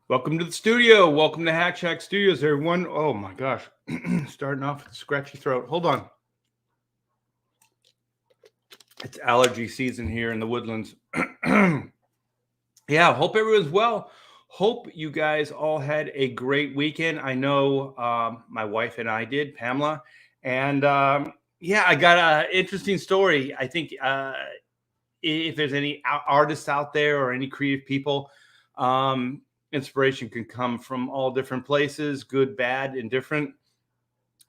Welcome to the studio. Welcome to Hack Shack Studios, everyone. Oh my gosh, starting off with a scratchy throat. Hold on. It's allergy season here in the woodlands. Yeah, hope everyone's well. Hope you guys all had a great weekend. I know my wife and I did, Pamela. And yeah, I got an interesting story. I think if there's any artists out there or any creative people, inspiration can come from all different places, good, bad, indifferent.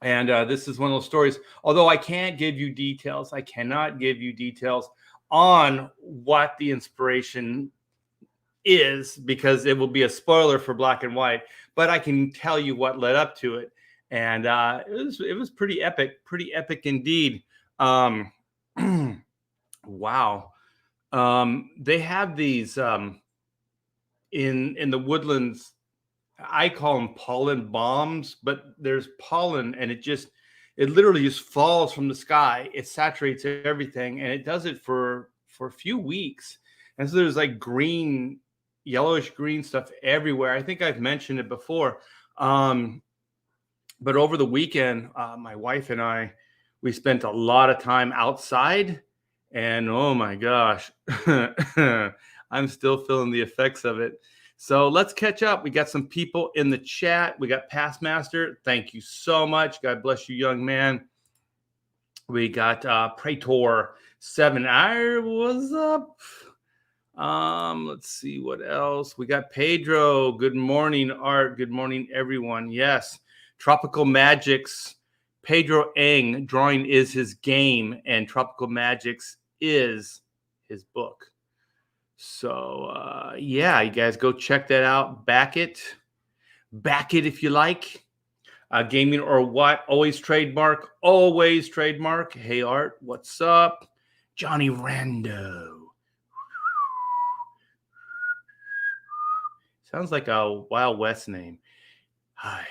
And this is one of those stories. Although I can't give you details, I cannot give you details on what the inspiration is because it will be a spoiler for Black and White. But I can tell you what led up to it, and it was pretty epic indeed. Wow. They have these in the woodlands. I call them pollen bombs, but there's pollen, and it literally just falls from the sky. It saturates everything, and it does it for a few weeks. And so there's like green, yellowish green stuff everywhere. I think I've mentioned it before. But over the weekend, my wife and we spent a lot of time outside, and oh my gosh, I'm still feeling the effects of it. So let's catch up. We got some people in the chat. We got Past Master. Thank you so much. God bless you, young man. We got Praetor 7. What's up? Let's see what else. We got Pedro. Good morning, Art. Good morning, everyone. Yes. Tropical Magics. Pedro Eng, drawing is his game, and Tropical Magics is his book. So yeah, you guys go check that out. Back it if you like. Gaming or what? Always trademark. Hey Art, what's up? Johnny Rando. Sounds like a Wild West name. Hi,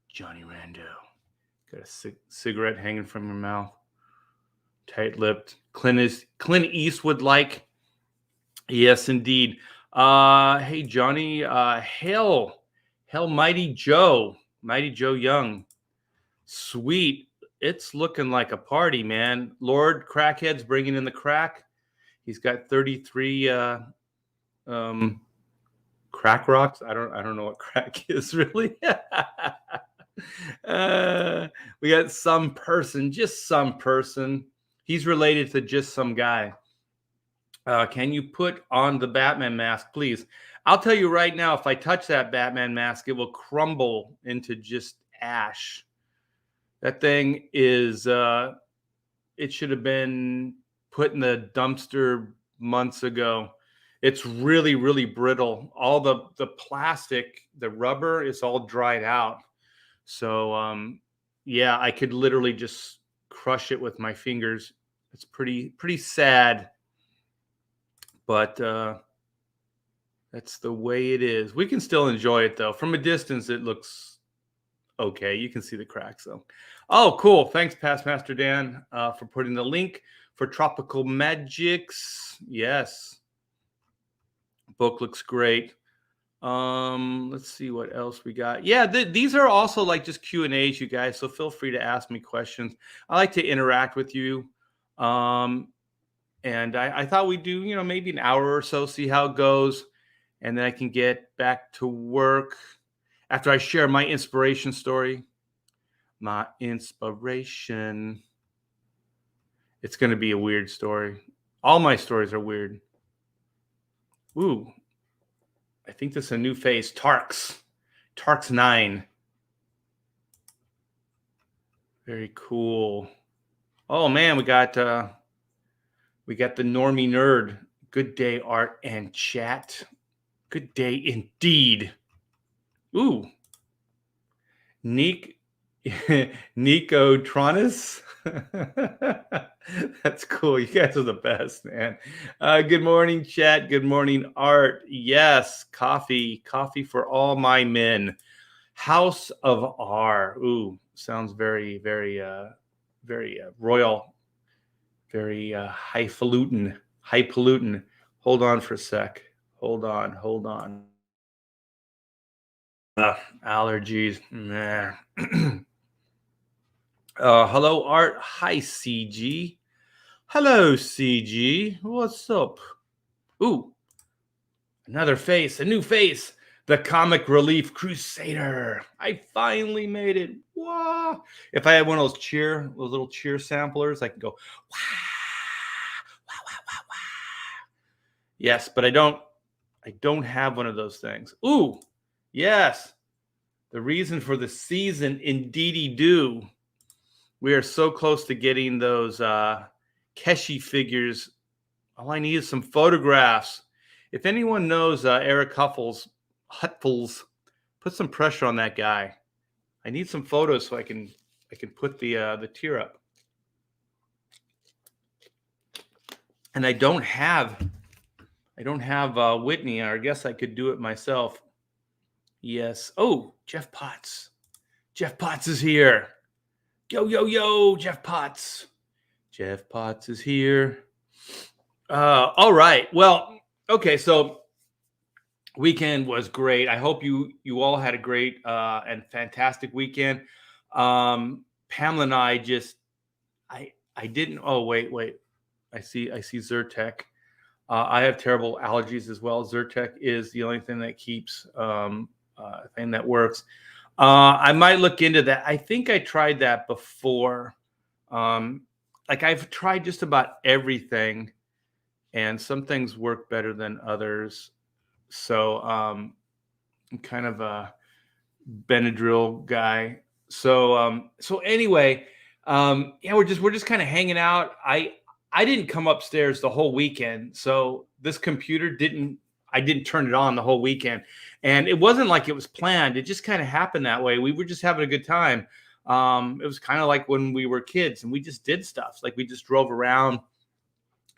Johnny Rando. Got a cigarette hanging from your mouth. Tight-lipped. Clint Eastwood like. Yes, indeed. Hey, Johnny. Hell, Mighty Joe Young. Sweet. It's looking like a party, man. Lord Crackhead's bringing in the crack. He's got 33 crack rocks. I don't know what crack is really. We got just some person. He's related to just some guy. Can you put on the Batman mask, please? I'll tell you right now, if I touch that Batman mask, it will crumble into just ash. That thing is, it should have been put in the dumpster months ago. It's really, really brittle. All the plastic, the rubber is all dried out. So, yeah, I could literally just crush it with my fingers. It's pretty sad. But that's the way it is. We can still enjoy it, though. From a distance, it looks okay. You can see the cracks, though. Oh, cool. Thanks, Past Master Dan, for putting the link for Tropical Magics. Yes. Book looks great. Let's see what else we got. Yeah, these are also like just Q&As, you guys, so feel free to ask me questions. I like to interact with you. And I thought we'd do, maybe an hour or so, see how it goes. And then I can get back to work after I share my inspiration story. My inspiration. It's going to be a weird story. All my stories are weird. Ooh. I think this is a new face. Tarks 9. Very cool. Oh, man, we got the Normie Nerd. Good day, Art and chat. Good day indeed. Ooh. Nicotronus. That's cool. You guys are the best, man. Good morning, chat. Good morning, Art. Yes, coffee for all my men. House of R. Ooh, sounds very, very, very royal. Very highfalutin. Hold on for a sec. Hold on. Allergies. Nah. Hello, Art. Hi, CG. Hello, CG. What's up? Ooh, another face, a new face. The Comic Relief Crusader. I finally made it. Wow. If I had one of those little cheer samplers, I could go, wow, wow, wow, wow, wow. Yes, but I don't have one of those things. Ooh, yes. The reason for the season, indeedy do. We are so close to getting those Keshi figures. All I need is some photographs. If anyone knows Eric Hutfels, put some pressure on that guy. I need some photos so I can put the tier up. And I don't have Whitney. Or I guess I could do it myself. Yes. Oh, Jeff Potts. Jeff Potts is here. Yo, yo, yo, Jeff Potts. Jeff Potts is here. All right. Well, okay. So weekend was great. I hope you all had a great and fantastic weekend. Pamela and I I didn't. Oh, wait. I see Zyrtec. I have terrible allergies as well. Zyrtec is the only thing that keeps thing that works. I might look into that. I think I tried that before. Like I've tried just about everything, and some things work better than others. So I'm kind of a Benadryl guy. So anyway, yeah, we're just kind of hanging out. I didn't come upstairs the whole weekend, so this computer I didn't turn it on the whole weekend, and it wasn't like it was planned. It just kind of happened that way. We were just having a good time. It was kind of like when we were kids, and we just did stuff. Like we just drove around.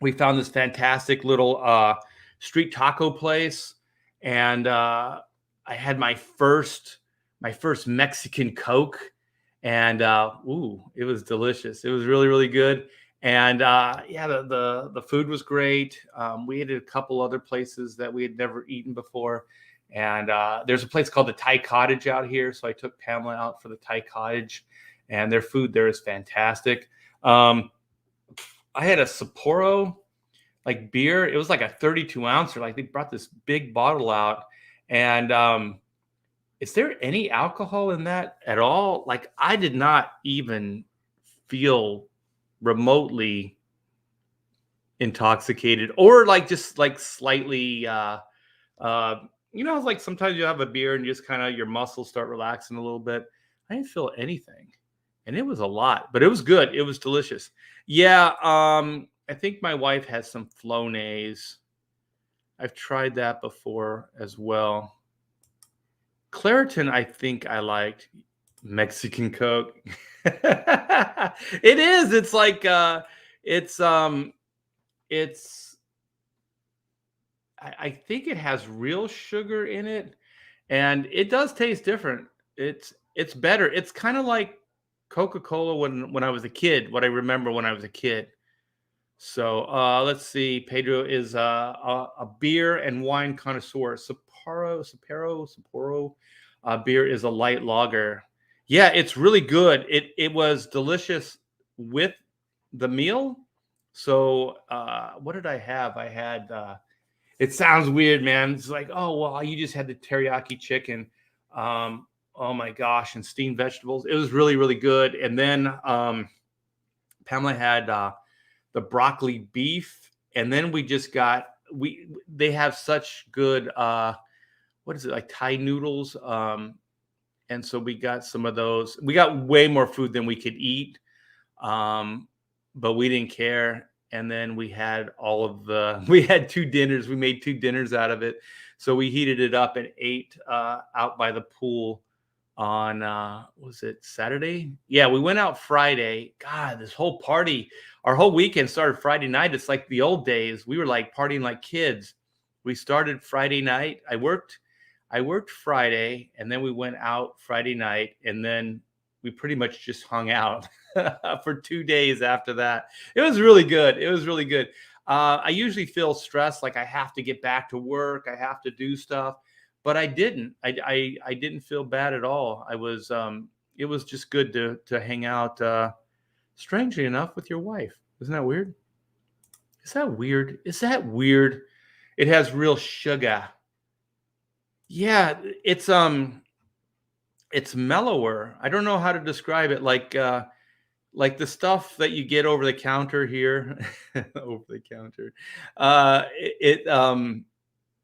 We found this fantastic little street taco place, and I had my first Mexican Coke, and ooh, it was delicious. It was really, really good. And yeah, the food was great. We ate at a couple other places that we had never eaten before. And there's a place called the Thai Cottage out here. So I took Pamela out for the Thai Cottage, and their food there is fantastic. I had a Sapporo like beer. It was like a 32 ouncer. Like they brought this big bottle out. And is there any alcohol in that at all? Like I did not even feel remotely intoxicated, or like just like slightly like sometimes you have a beer and just kind of your muscles start relaxing a little bit. I didn't feel anything, and it was a lot, but it was good. It was delicious. Yeah. I think my wife has some Flonase. I've tried that before as well. Claritin, I think I liked. Mexican Coke. It is. It's like it's I think it has real sugar in it, and it does taste different. It's better. It's kind of like Coca-Cola when I was a kid, what I remember when I was a kid. So let's see. Pedro is a beer and wine connoisseur. Sapporo beer is a light lager. Yeah, it's really good. It was delicious with the meal. So what did I have? I had it sounds weird, man. It's like, oh well, you just had the teriyaki chicken. Oh my gosh, and steamed vegetables. It was really, really good. And then Pamela had the broccoli beef, and then we just got they have such good what is it, like Thai noodles, and so we got some of those. We got way more food than we could eat, but we didn't care. And then we had we had two dinners. We made two dinners out of it. So we heated it up and ate out by the pool on was it Saturday? Yeah, we went out Friday. God, this whole party, our whole weekend started Friday night. It's like the old days. We were like partying like kids. We started Friday night. I worked Friday, and then we went out Friday night, and then we pretty much just hung out for 2 days after that. It was really good. It was really good. I usually feel stressed, like I have to get back to work. I have to do stuff. but I didn't. I didn't feel bad at all. It was just good to hang out. Strangely enough, with your wife. Isn't that weird? Is that weird? Is that weird? It has real sugar. Yeah, it's mellower. I don't know how to describe it. Like the stuff that you get over the counter here, over the counter.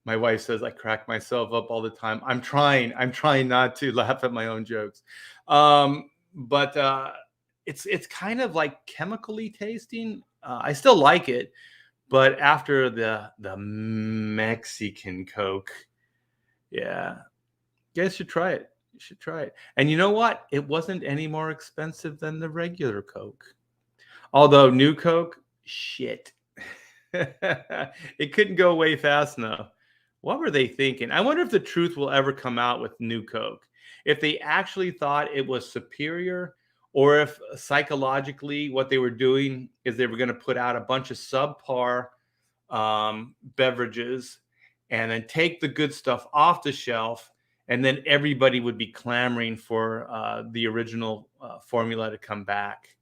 My wife says I crack myself up all the time. I'm trying not to laugh at my own jokes. But it's kind of like chemically tasting. I still like it, but after the Mexican Coke, yeah, you guys should try it. You should try it. And you know what? It wasn't any more expensive than the regular Coke. Although new Coke, shit. It couldn't go away fast enough. What were they thinking? I wonder if the truth will ever come out with new Coke. If they actually thought it was superior, or if psychologically what they were doing is they were going to put out a bunch of subpar beverages and then take the good stuff off the shelf, and then everybody would be clamoring for the original formula to come back.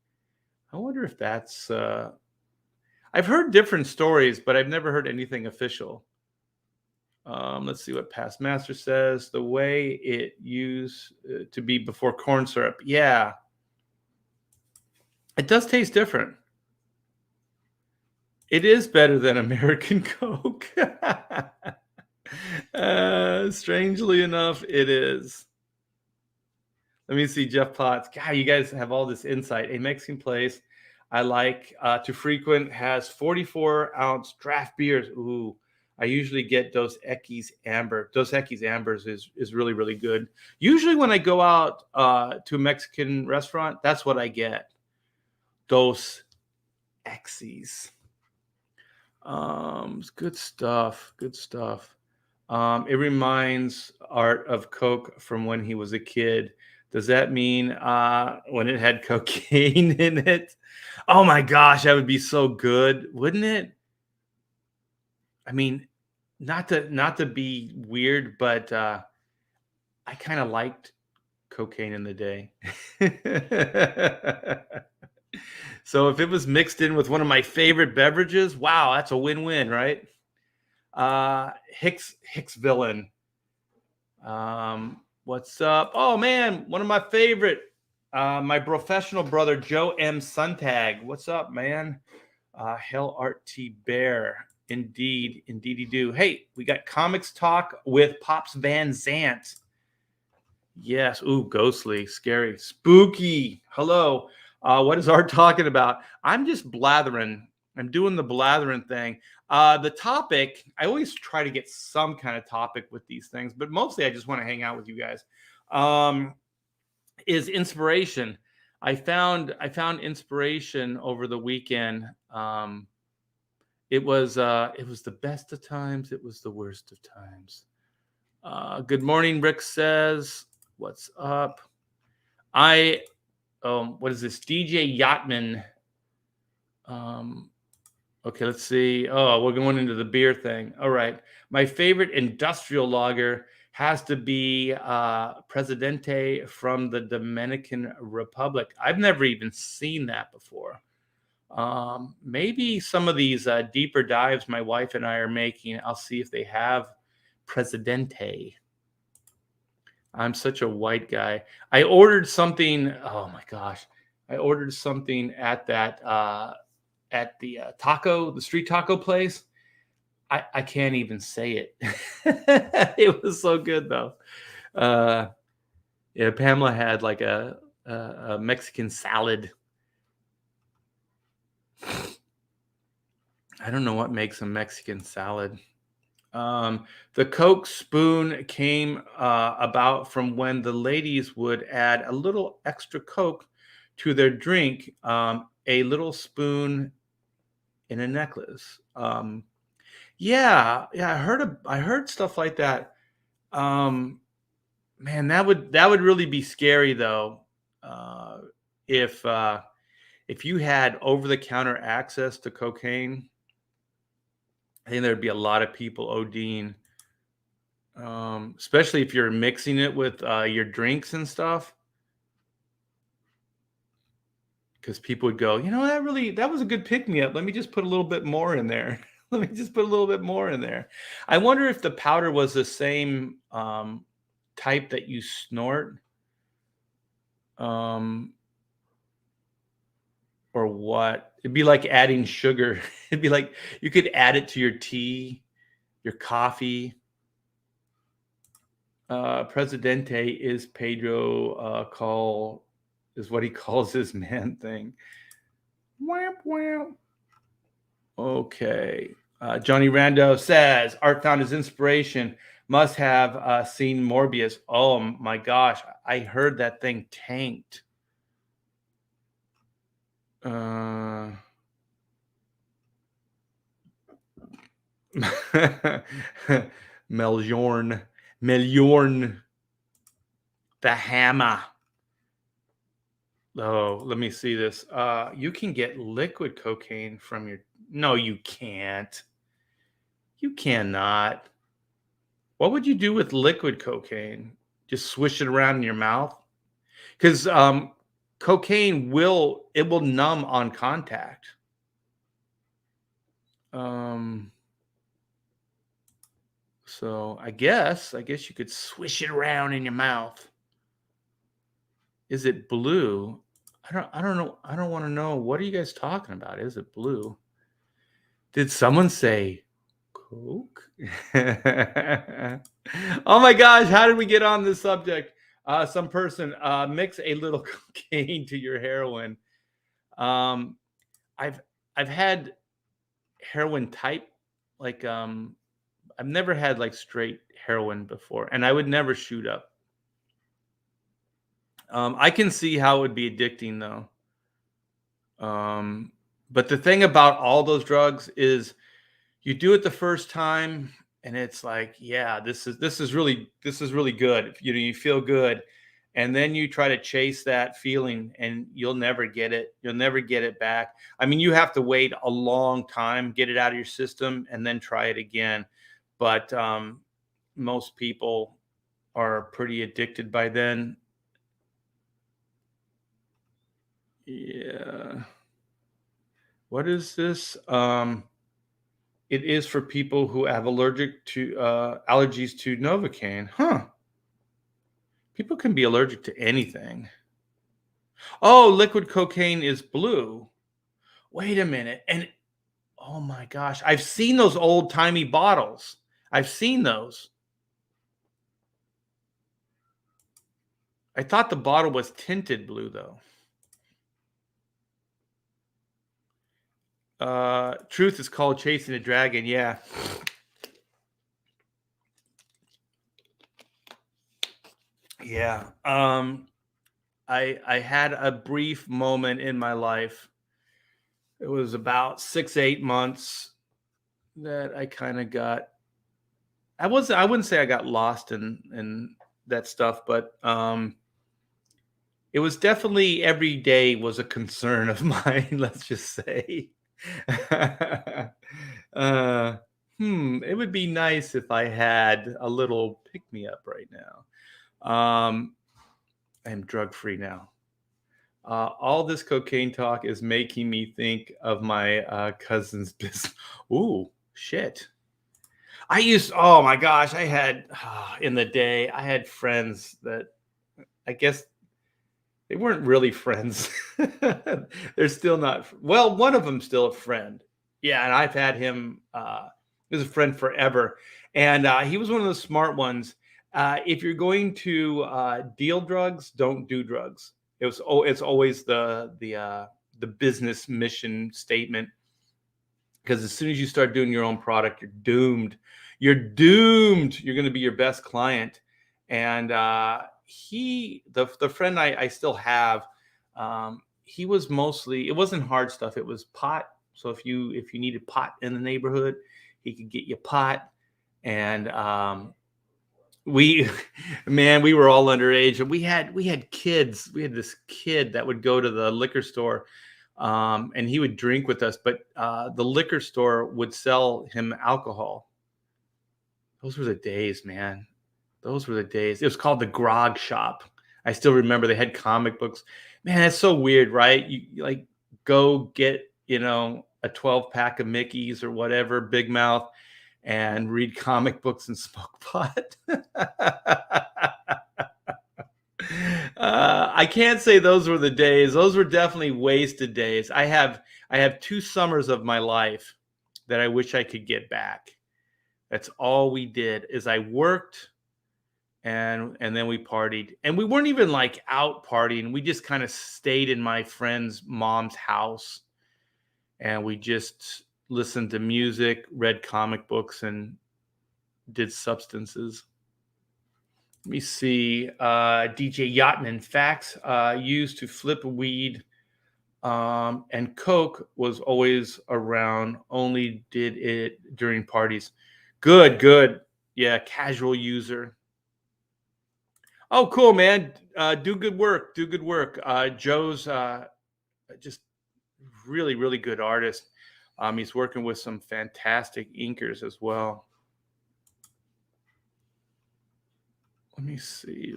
I wonder if that's. I've heard different stories, but I've never heard anything official. Let's see what Past Master says. The way it used to be before corn syrup. Yeah. It does taste different. It is better than American Coke. Strangely enough, it is. Let me see, Jeff Potts. God, you guys have all this insight. A Mexican place I like to frequent has 44-ounce draft beers. Ooh, I usually get Dos Equis Amber. Dos Equis Ambers is really, really good. Usually when I go out to a Mexican restaurant, that's what I get. Dos Equis. Good stuff. Good stuff. It reminds Art of Coke from when he was a kid. Does that mean when it had cocaine in it? Oh my gosh, that would be so good, wouldn't it? I mean, not to be weird, but I kind of liked cocaine in the day. So if it was mixed in with one of my favorite beverages, wow, that's a win-win, right? Hicks villain. What's up? Oh man, one of my favorite, my professional brother Joe M. Suntag. What's up, man? Hell Art T Bear. Indeed, indeed, you do. Hey, we got comics talk with Pops Van Zant. Yes. Ooh, ghostly, scary, spooky. Hello. What is Art talking about? I'm just blathering. I'm doing the blathering thing. The topic, I always try to get some kind of topic with these things, but mostly I just want to hang out with you guys. Is inspiration. I found inspiration over the weekend. It was the best of times. It was the worst of times. Good morning, Rick says. What's up? What is this? DJ Yachtman. Okay, let's see. Oh, we're going into the beer thing. All right. My favorite industrial lager has to be Presidente from the Dominican Republic. I've never even seen that before. Maybe some of these deeper dives my wife and I are making, I'll see if they have Presidente. I'm such a white guy. I ordered something. Oh my gosh. I ordered something at that at the the street taco place. I can't even say it. It was so good though. Yeah, Pamela had like a Mexican salad. I don't know what makes a Mexican salad. The Coke spoon came about from when the ladies would add a little extra Coke to their drink, a little spoon in a necklace. Yeah, I heard stuff like that. Man, that would really be scary though. If you had over the counter access to cocaine, I think there'd be a lot of people ODing. Especially if you're mixing it with your drinks and stuff. Because people would go, that was a good pick me up. Let me just put a little bit more in there. Let me just put a little bit more in there. I wonder if the powder was the same type that you snort, um, or what. It'd be like adding sugar. It'd be like you could add it to your tea, your coffee. Presidente is Pedro is what he calls his man thing. Wham, wham. Okay. Johnny Rando says Art found his inspiration. Must have seen Morbius. Oh my gosh. I heard that thing tanked. Meljorn. The Hammer. Oh, let me see this. You can get liquid cocaine from your. No, you can't. You cannot. What would you do with liquid cocaine? Just swish it around in your mouth? Because cocaine will numb on contact. So I guess you could swish it around in your mouth. Is it blue? I don't know. I don't want to know. What are you guys talking about? Is it blue? Did someone say Coke? Oh my gosh, how did we get on this subject? Some person mix a little cocaine to your heroin. I've had heroin type, like I've never had like straight heroin before, and I would never shoot up. I can see how it would be addicting though. But the thing about all those drugs is you do it the first time and it's like, yeah, this is really good. You feel good. And then you try to chase that feeling and you'll never get it. You'll never get it back. I mean, you have to wait a long time, get it out of your system, and then try it again. But most people are pretty addicted by then. Yeah. What is this? It is for people who have allergic to allergies to Novocaine. Huh. People can be allergic to anything. Oh, liquid cocaine is blue. Wait a minute. And oh my gosh, I've seen those old-timey bottles. I've seen those. I thought the bottle was tinted blue though. Truth is called chasing a dragon. Yeah. Yeah. I had a brief moment in my life. It was about 6-8 months that I kind of got. I wouldn't say I got lost in that stuff, but it was definitely every day was a concern of mine. Let's just say. It would be nice if I had a little pick me up right now. I'm drug free now. All this cocaine talk is making me think of my cousin's business. Ooh, shit. Oh my gosh, I had in the day, I had friends that I guess they weren't really friends. They're still not. Well, one of them still a friend. Yeah, and I've had him. He was a friend forever, and he was one of the smart ones. If you're going to deal drugs, don't do drugs. It's always the business mission statement. Because as soon as you start doing your own product, you're doomed. You're doomed. You're going to be your best client. And the friend I still have, he was mostly, it wasn't hard stuff. It was pot. So if you needed pot in the neighborhood, he could get you pot. And we were all underage, and we had kids. We had this kid that would go to the liquor store. And he would drink with us, but the liquor store would sell him alcohol. Those were the days, man. Those were the days. It was called the Grog Shop. I still remember they had comic books. Man, it's so weird, right? You like go get, a 12 pack of Mickeys or whatever, Big Mouth, and read comic books and smoke pot. I can't say those were the days. Those were definitely wasted days. I have 2 summers of my life that I wish I could get back. That's all we did is I worked and then we partied. And we weren't even like out partying. We just kind of stayed in my friend's mom's house and we just listened to music, read comic books, and did substances. Let me see. DJ Yachtman facts used to flip weed, and coke was always around. Only did it during parties. Good. Yeah, casual user. Oh, cool, man. Do good work. Joe's just really, really good artist. He's working with some fantastic inkers as well. Let me see.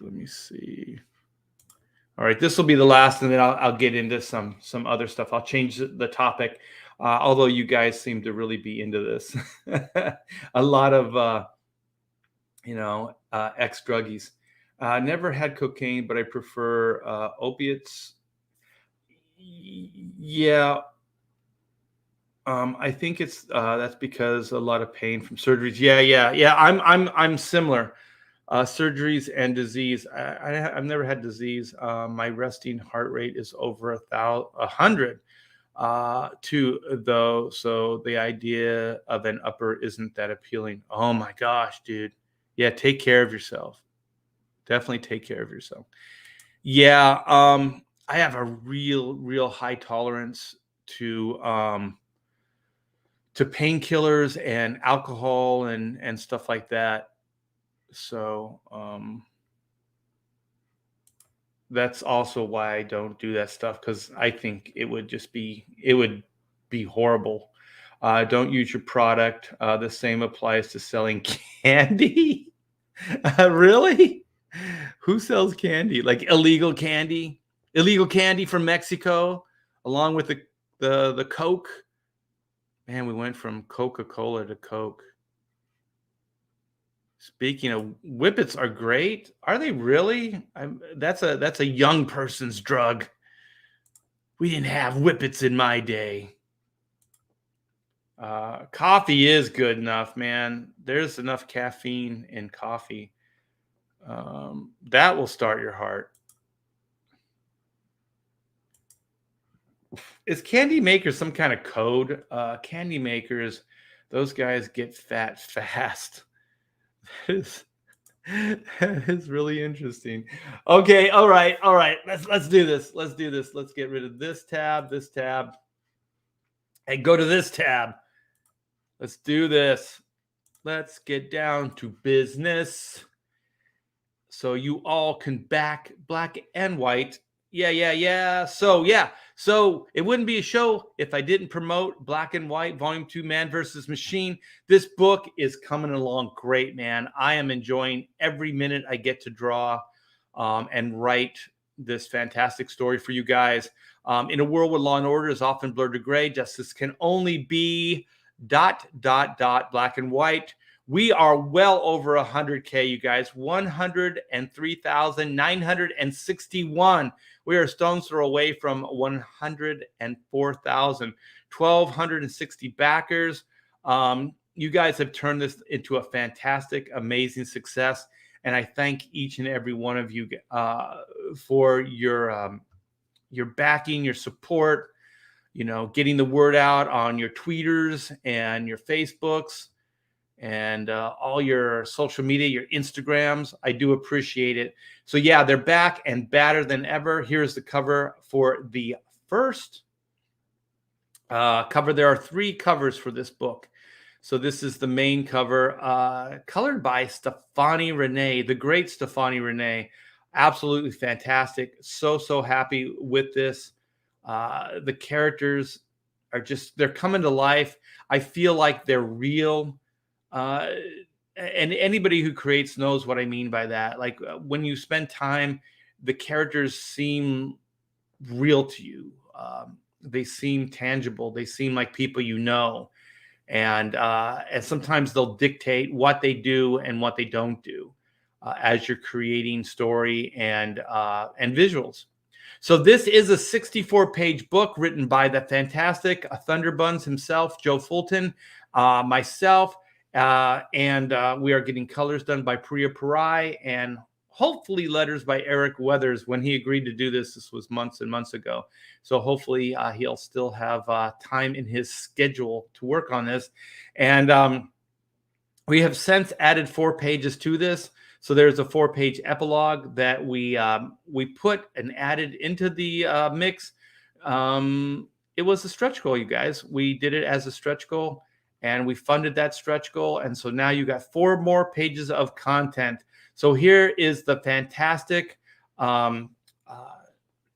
All right, this will be the last, and then I'll get into some other stuff. I'll change the topic, although you guys seem to really be into this. A lot of ex-druggies. Never had cocaine, but I prefer opiates. Yeah, I think it's that's because a lot of pain from surgeries. Yeah. I'm similar. Surgeries and disease. I've never had disease. My resting heart rate is over 100. Too though, so the idea of an upper isn't that appealing. Oh my gosh, dude. Yeah, take care of yourself. Definitely take care of yourself. Yeah, I have a real high tolerance to painkillers and alcohol and stuff like that. So that's also why I don't do that stuff, because I think it would be horrible. Don't use your product. The same applies to selling candy. Really? Who sells candy? Like illegal candy? Illegal candy from Mexico, along with the Coke. Man, we went from Coca-Cola to Coke. Speaking of, whippets are great. Are they really? That's a young person's drug. We didn't have whippets in my day. Coffee is good enough, man. There's enough caffeine in coffee. That will start your heart. Is Candy Maker some kind of code? Candy Makers, those guys get fat fast. That is really interesting. Okay, all right. Let's do this. Let's get rid of this tab, and go to this tab. Let's do this. Let's get down to business. So you all can back Black and White. Yeah. So it wouldn't be a show if I didn't promote Black and White Volume 2, Man versus Machine. This book is coming along great, man. I am enjoying every minute I get to draw and write this fantastic story for you guys. In a world where law and order is often blurred to gray, justice can only be ... black and white. We are well over 100K, you guys. 103,961. We are a stone's throw away from 104,000. 1,260 backers. You guys have turned this into a fantastic, amazing success, and I thank each and every one of you for your backing, your support. Getting the word out on your tweeters and your Facebooks and all your social media, your Instagrams. I do appreciate it. So yeah, they're back and badder than ever. Here's the cover for the first cover. There are 3 covers for this book. So this is the main cover, colored by Stefani Renee, the great Stefani Renee. Absolutely fantastic. So happy with this. The characters are they're coming to life. I feel like they're real. and anybody who creates knows what I mean by that. Like when you spend time, the characters seem real to you. They seem tangible. They seem like people you know, and sometimes they'll dictate what they do and what they don't do as you're creating story and visuals. So this is a 64-page book written by the fantastic Thunderbuns himself, Joe Fulton, myself, and we are getting colors done by Priya Parai and hopefully letters by Eric Weathers. When he agreed to do this, this was months and months ago. So hopefully he'll still have time in his schedule to work on this. And we have since added 4 pages to this. So there's a 4-page epilogue that we put and added into the mix. It was a stretch goal, you guys. We did it as a stretch goal, and we funded that stretch goal. And so now you got 4 more pages of content. So here is the fantastic.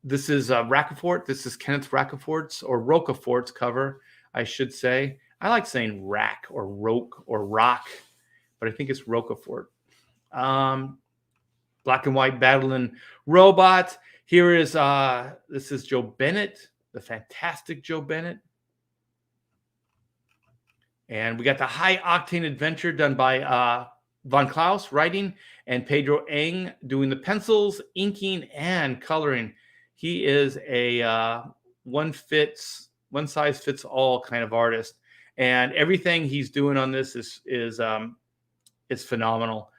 This is Rocafort. This is Kenneth Rocafort's or Rocafort's cover, I should say. I like saying rack or roke or rock, but I think it's Rocafort. Black and white battling robots. Here is this is Joe Bennett, the fantastic Joe Bennett. And we got the High Octane Adventure done by Von Klaus writing and Pedro Eng doing the pencils, inking, and coloring. He is a one size fits all kind of artist, and everything he's doing on this is phenomenal.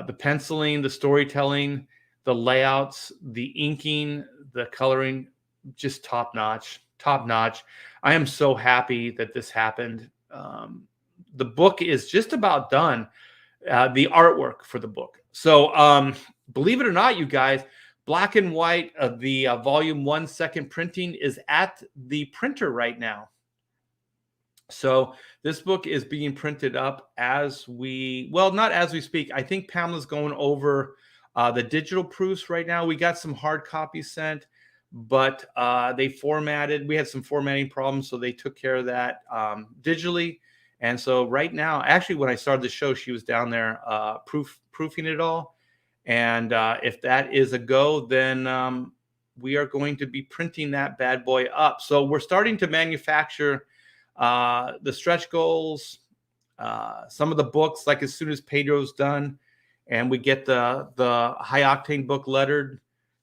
The penciling, the storytelling, the layouts, the inking, the coloring, just top notch. I am so happy that this happened. The book is just about done. The artwork for the book. So believe it or not, you guys, black and white of the volume 1 second printing is at the printer right now. So this book is being printed up as not as we speak. I think Pamela's going over the digital proofs right now. We got some hard copies sent, but they formatted. We had some formatting problems, so they took care of that digitally. And so right now, actually, when I started the show, she was down there proofing it all. And if that is a go, then we are going to be printing that bad boy up. So we're starting to manufacture the stretch goals, some of the books, like as soon as Pedro's done and we get the high octane book lettered,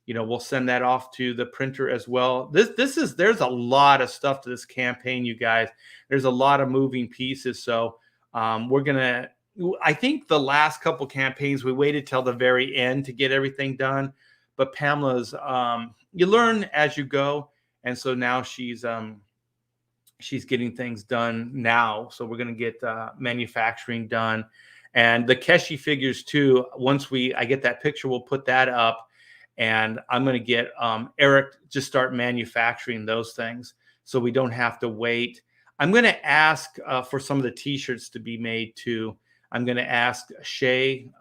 we'll send that off to the printer as well. There's a lot of stuff to this campaign, you guys. There's a lot of moving pieces. So I think the last couple campaigns, we waited till the very end to get everything done. But Pamela's, you learn as you go. And so now she's getting things done now. So we're going to get manufacturing done. And the Keshi figures too, once I get that picture, we'll put that up. And I'm going to get Eric just start manufacturing those things so we don't have to wait. I'm going to ask for some of the T-shirts to be made too. I'm going to ask Shay,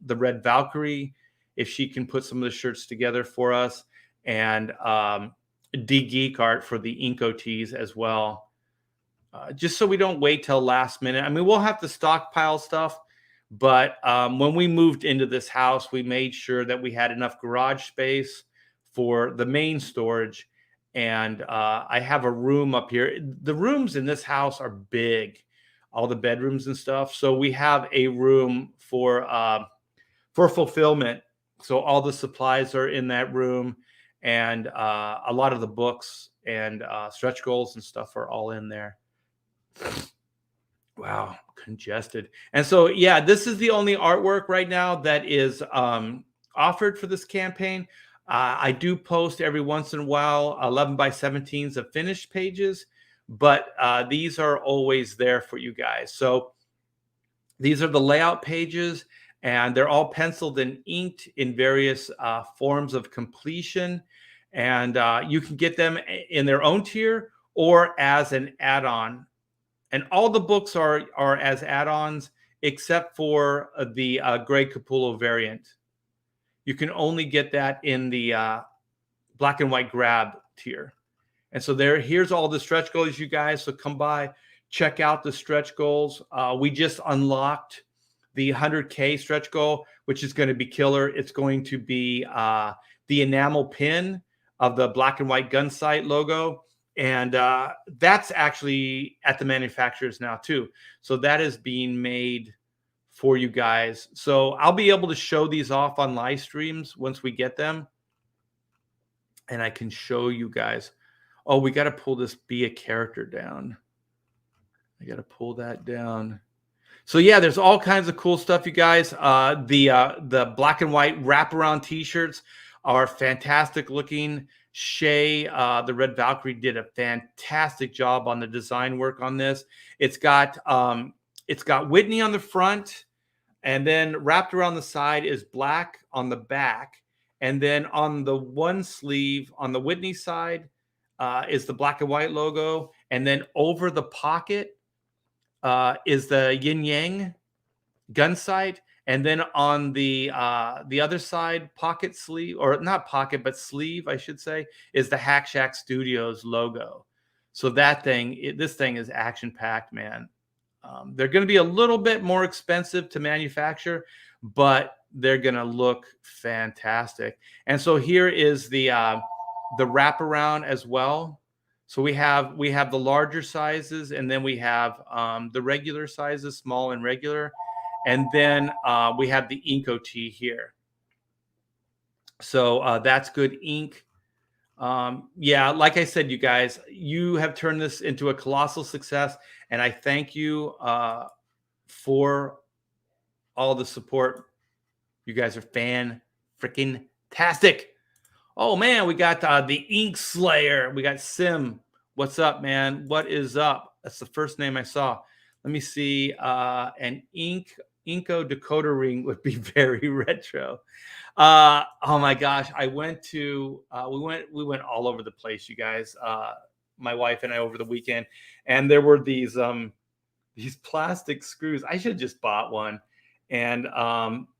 the Red Valkyrie, if she can put some of the shirts together for us. And D Geek Art for the Inco tees as well. Just so we don't wait till last minute. I mean, we'll have to stockpile stuff. But when we moved into this house, we made sure that we had enough garage space for the main storage. And I have a room up here. The rooms in this house are big, all the bedrooms and stuff. So we have a room for fulfillment. So all the supplies are in that room. And a lot of the books and stretch goals and stuff are all in there. Wow, congested. And so, yeah, this is the only artwork right now that is offered for this campaign. I do post every once in a while 11 by 17s of finished pages, but these are always there for you guys. So these are the layout pages, and they're all penciled and inked in various forms of completion. And you can get them in their own tier or as an add-on. And all the books are as add-ons except for the Greg Capullo variant. You can only get that in the black and white grab tier. And so here's all the stretch goals, you guys. So come by, check out the stretch goals. We just unlocked the 100K stretch goal, which is going to be killer. It's going to be the enamel pin of the black and white gun sight logo. And that's actually at the manufacturers now too. So that is being made for you guys. So I'll be able to show these off on live streams once we get them. And I can show you guys. Oh, we got to pull this be a character down. I got to pull that down. So yeah, there's all kinds of cool stuff, you guys. The black and white wraparound T-shirts are fantastic looking. Shay, the Red Valkyrie, did a fantastic job on the design work on this. It's got Whitney on the front, and then wrapped around the side is black on the back, and then on the one sleeve on the Whitney side is the black and white logo, and then over the pocket is the yin yang gun sight, and then on the other side, pocket sleeve, or not pocket but sleeve, I should say, is the Hack Shack Studios logo. So that thing, this thing is action packed, man. They're going to be a little bit more expensive to manufacture, but they're going to look fantastic. And so here is the wraparound as well. So we have the larger sizes, and then we have the regular sizes, small and regular. And then we have the Inco tee here. So that's good ink. Yeah, like I said, you guys, you have turned this into a colossal success, and I thank you for all the support. You guys are fan-freaking-tastic. Oh man, we got the Ink Slayer. We got Sim. What's up, man? What is up? That's the first name I saw. Let me see. An Inco decoder ring would be very retro. Oh my gosh, I went to we went all over the place, you guys. My wife and I over the weekend, and there were these plastic screws. I should have just bought one, and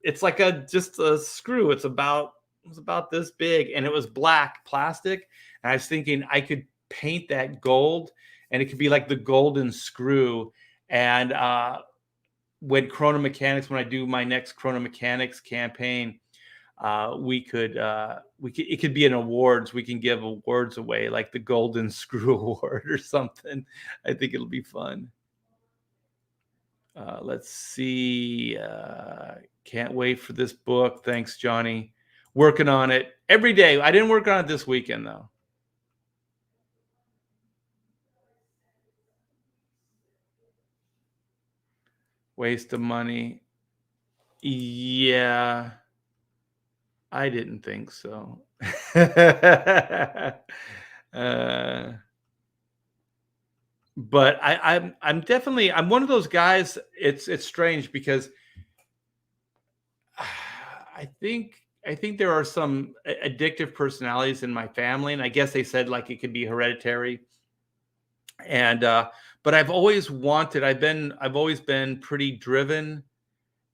it's like just a screw. It was about this big, and it was black plastic. And I was thinking I could paint that gold, and it could be like the golden screw. And when I do my next Chrono Mechanics campaign, it could be an awards. We can give awards away, like the Golden Screw Award or something. I think it'll be fun. Let's see. Can't wait for this book. Thanks, Johnny. Working on it every day. I didn't work on it this weekend, though. Waste of money. Yeah. I didn't think so. But I'm definitely one of those guys. It's strange because I think there are some addictive personalities in my family, and I guess they said like it could be hereditary. And but I've always been pretty driven,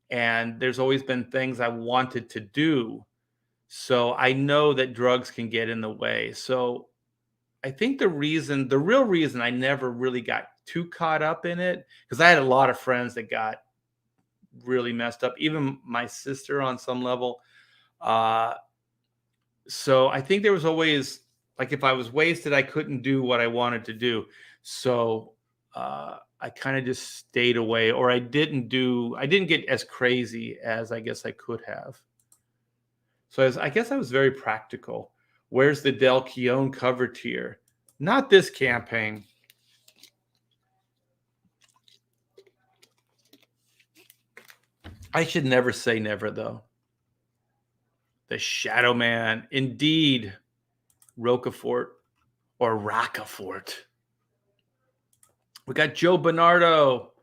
and there's always been things I wanted to do. So I know that drugs can get in the way. So I think the real reason I never really got too caught up in it, because I had a lot of friends that got really messed up, even my sister on some level. So I think there was always, like, if I was wasted, I couldn't do what I wanted to do. So I kind of just stayed away, or I didn't get as crazy as I guess I could have. So I guess I was very practical. Where's the Del Keown cover tier? Not this campaign. I should never say never, though. The Shadow Man. Indeed. Roquefort or Rockefort. We got Joe Bernardo.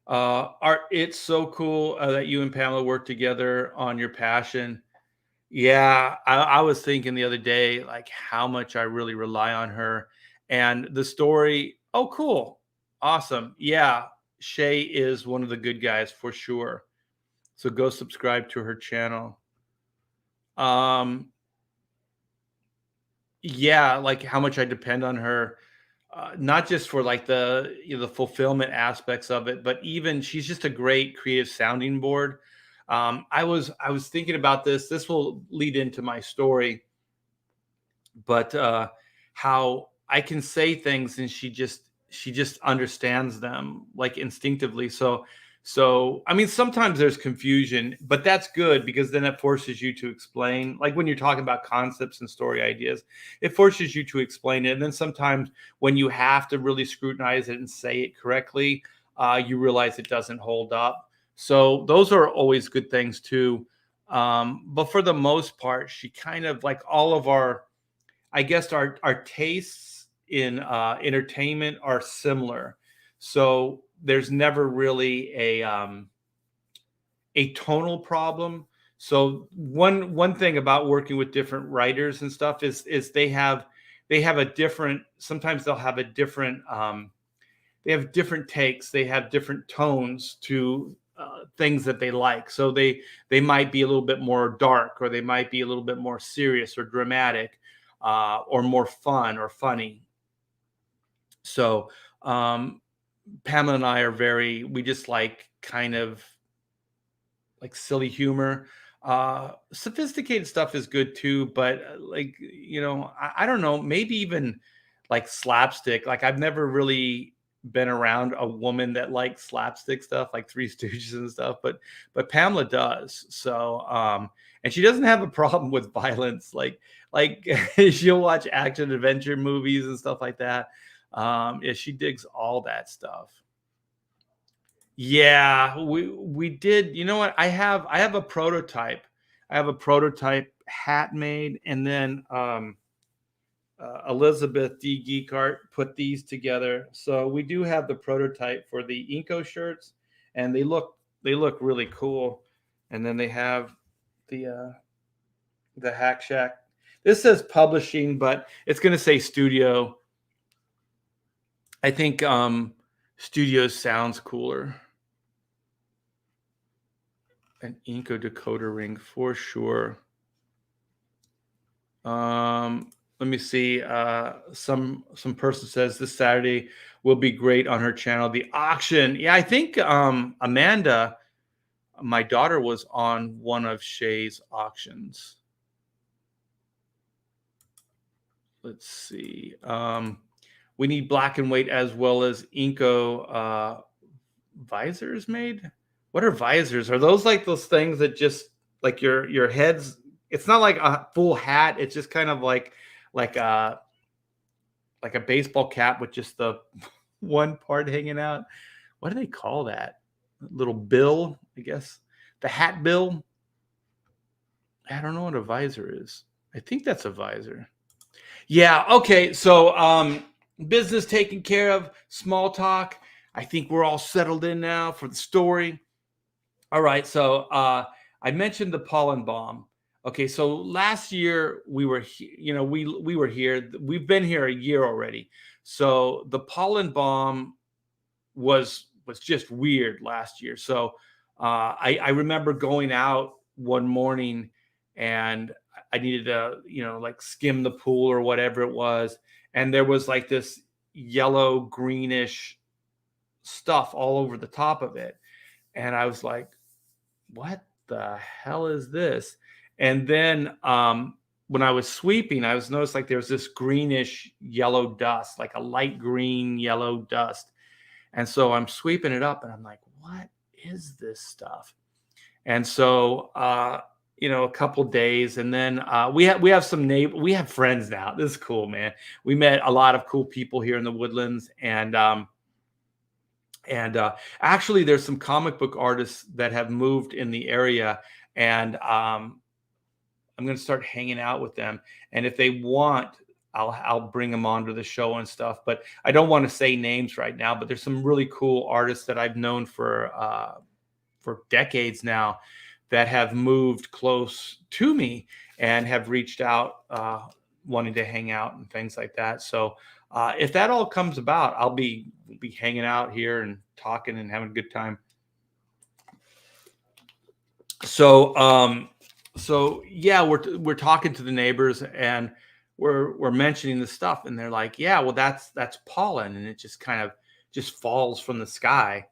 It's so cool that you and Pamela work together on your passion. Yeah, I was thinking the other day, like, how much I really rely on her. And the story, oh, cool. Awesome. Yeah, Shay is one of the good guys for sure. So go subscribe to her channel. Yeah, like how much I depend on her. not just for like the the fulfillment aspects of it, but even she's just a great creative sounding board. I was thinking about this. This will lead into my story, but how I can say things and she just understands them like instinctively. So I mean sometimes there's confusion, but that's good because then it forces you to explain. Like when you're talking about concepts and story ideas, it forces you to explain it. And then sometimes when you have to really scrutinize it and say it correctly, you realize it doesn't hold up. So those are always good things too. But for the most part, she kind of like all of our, I guess our tastes in entertainment are similar. So there's never really a tonal problem. So one thing about working with different writers and stuff is they have a different, sometimes they'll have a different they have different takes, they have different tones to things that they like. So they might be a little bit more dark, or they might be a little bit more serious or dramatic, or more fun or funny. So Pamela and I are very, we just like kind of like silly humor. Sophisticated stuff is good too, but like I don't know, maybe even like slapstick. Like I've never really been around a woman that likes slapstick stuff, like Three Stooges and stuff, but Pamela does. So and she doesn't have a problem with violence. Like she'll watch action adventure movies and stuff like that. Yeah, she digs all that stuff. Yeah, we did. You know what? I have a prototype. I have a prototype hat made, and then Elizabeth D. Geekart put these together. So we do have the prototype for the Inco shirts, and they look really cool. And then they have the Hack Shack. This says publishing, but it's going to say studio. I think studio sounds cooler. An Inco decoder ring for sure. Let me see. Some person says this Saturday will be great on her channel. The auction. Yeah, I think Amanda, my daughter, was on one of Shay's auctions. Let's see. We need black and white as well as Inco visors made. What are visors? Are those like those things that just like your head's? It's not like a full hat. It's just kind of like a like a baseball cap with just the one part hanging out. What do they call that? Little bill, I guess. The hat bill. I don't know what a visor is. I think that's a visor. Yeah. Okay. So business taken care of. Small talk. I think we're all settled in now for the story. All right. So I mentioned the pollen bomb. Okay. So last year we were, we were here. We've been here a year already. So the pollen bomb was just weird last year. So I remember going out one morning and I needed to, like skim the pool or whatever it was, and there was like this yellow greenish stuff all over the top of it, and I was like, what the hell is this? And then when I was sweeping, I was noticed like there was this greenish yellow dust, like a light green yellow dust. And so I'm sweeping it up and I'm like, what is this stuff? And so a couple days, and then we have some we have friends now. This is cool, man. We met a lot of cool people here in the Woodlands, and actually, there's some comic book artists that have moved in the area, and I'm going to start hanging out with them. And if they want, I'll bring them onto the show and stuff. But I don't want to say names right now. But there's some really cool artists that I've known for decades now that have moved close to me and have reached out, wanting to hang out and things like that. So if that all comes about, I'll be hanging out here and talking and having a good time. So yeah, we're talking to the neighbors, and were mentioning the stuff, and they're like, yeah, well, that's pollen, and it just kind of just falls from the sky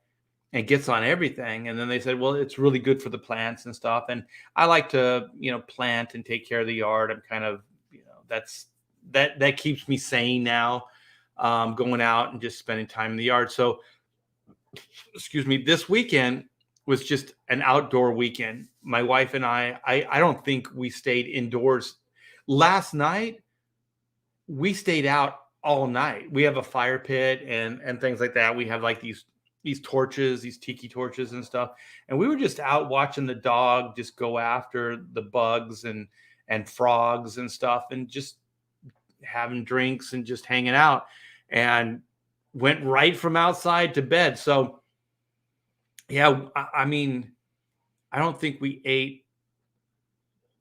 and gets on everything. And then they said, well, it's really good for the plants and stuff. And I like to, plant and take care of the yard. I'm kind of, that keeps me sane now, going out and just spending time in the yard. So, excuse me, this weekend was just an outdoor weekend. My wife and I don't think we stayed indoors. Last night, we stayed out all night. We have a fire pit and things like that. We have like these torches, these tiki torches and stuff. And we were just out watching the dog just go after the bugs and frogs and stuff, and just having drinks and just hanging out, and went right from outside to bed. So yeah, I mean, I don't think we ate.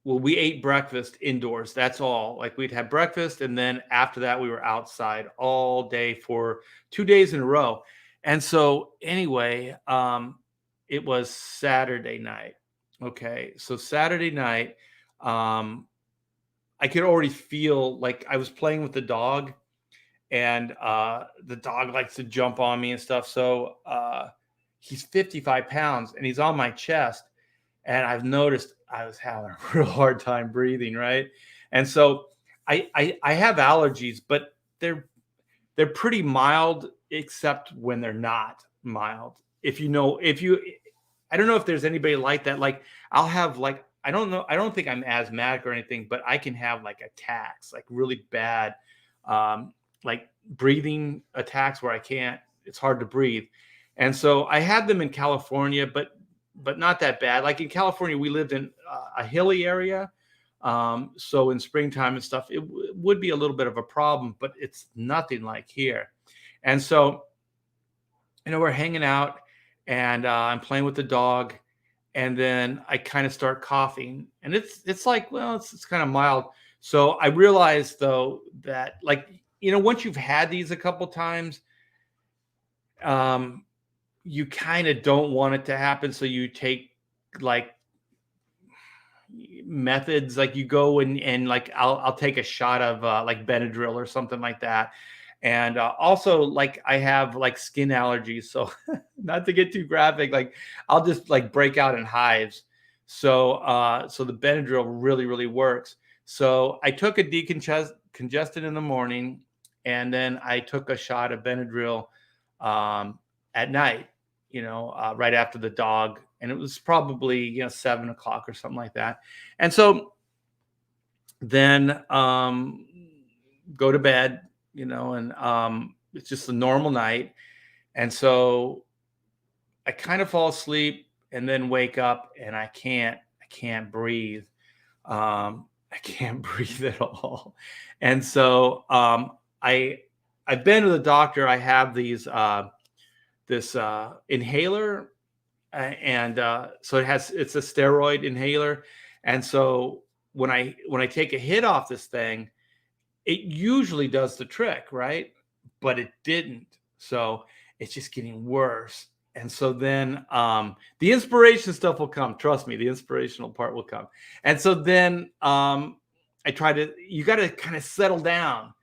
Well, we ate breakfast indoors. That's all. Like, we'd have breakfast, and then after that, we were outside all day for 2 days in a row. And so, anyway, it was Saturday night. Okay, so Saturday night, I could already feel like I was playing with the dog, and the dog likes to jump on me and stuff. So he's 55 pounds, and he's on my chest, and I've noticed I was having a real hard time breathing, right? And so I have allergies, but they're pretty mild, except when they're not mild. I don't know if there's anybody like that. Like, I'll have, like, I don't know, I don't think I'm asthmatic or anything, but I can have like attacks, like really bad, like breathing attacks where it's hard to breathe. And so I had them in California, but not that bad. Like, in California, we lived in a hilly area. So in springtime and stuff, it would be a little bit of a problem, but it's nothing like here. And so, we're hanging out, and I'm playing with the dog, and then I kind of start coughing, and it's like, well, it's kind of mild. So I realized, though, that, like, once you've had these a couple times, you kind of don't want it to happen. So you take, like, methods, like you go and like, I'll take a shot of like Benadryl or something like that. And also, like, I have like skin allergies, so not to get too graphic, like, I'll just like break out in hives. So the Benadryl really, really works. So I took a decongestant in the morning, and then I took a shot of Benadryl at night, right after the dog. And it was probably, 7 o'clock or something like that. And so then go to bed, and it's just a normal night. And so I kind of fall asleep and then wake up, and I can't breathe. I can't breathe at all. And so I've been to the doctor. I have this inhaler, and so it's a steroid inhaler. And so when I take a hit off this thing, it usually does the trick, right? But it didn't. So it's just getting worse. And so then the inspiration stuff will come. Trust me, the inspirational part will come. And so then you got to kind of settle down.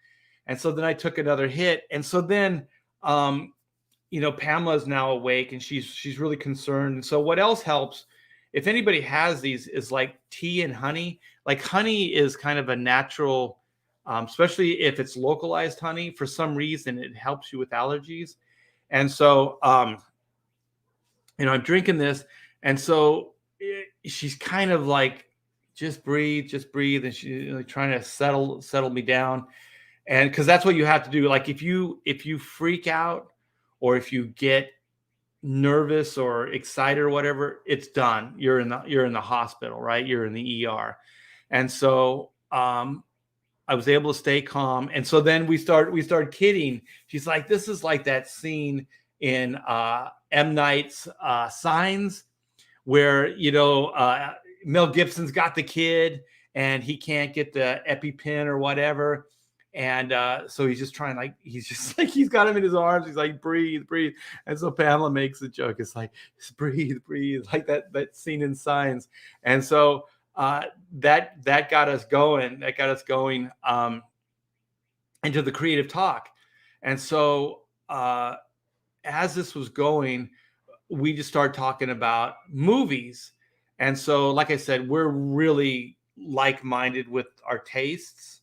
And so then I took another hit. And so then, Pamela's now awake, and she's really concerned. And so what else helps, if anybody has these, is like tea and honey. Like, honey is kind of a natural, especially if it's localized honey. For some reason, it helps you with allergies. And so, I'm drinking this. And so she's kind of like, just breathe. And she's trying to settle me down. And because that's what you have to do. Like, if you freak out, or if you get nervous or excited or whatever, it's done. You're in the hospital, right? You're in the ER. And so I was able to stay calm. And so then we start kidding. She's like, this is like that scene in M. Night's Signs, where Mel Gibson's got the kid, and he can't get the EpiPen or whatever. And so he's just trying, like, he's got him in his arms. He's like, breathe. And so Pamela makes a joke. It's like, just breathe, like that scene in Signs. And so that got us going. into the creative talk. And so as this was going, we just started talking about movies. And so, like I said, we're really like-minded with our tastes,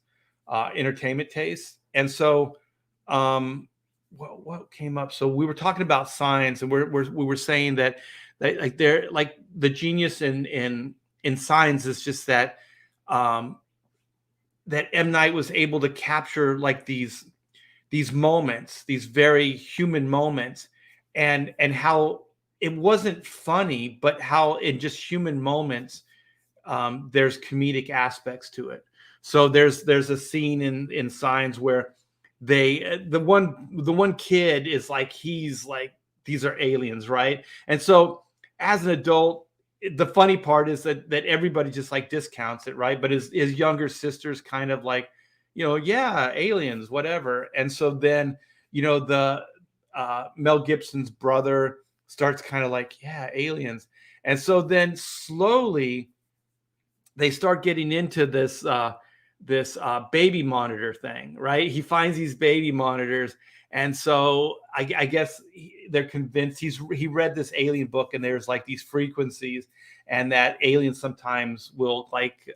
entertainment tastes. And so, what came up? So we were talking about Signs, and we were saying that like they're like the genius in Signs is just that um, that M. Night was able to capture like these moments, these very human moments, and how it wasn't funny, but how in just human moments, there's comedic aspects to it. So there's a scene in Signs where the one kid is like, he's like, these are aliens, right? And so as an adult, the funny part is that everybody just like discounts it, right? But his younger sister's kind of like, yeah, aliens, whatever. And so then, the Mel Gibson's brother starts kind of like, yeah, aliens. And so then slowly they start getting into this baby monitor thing, right? He finds these baby monitors, and so I guess they're convinced he read this alien book, and there's like these frequencies, and that aliens sometimes will like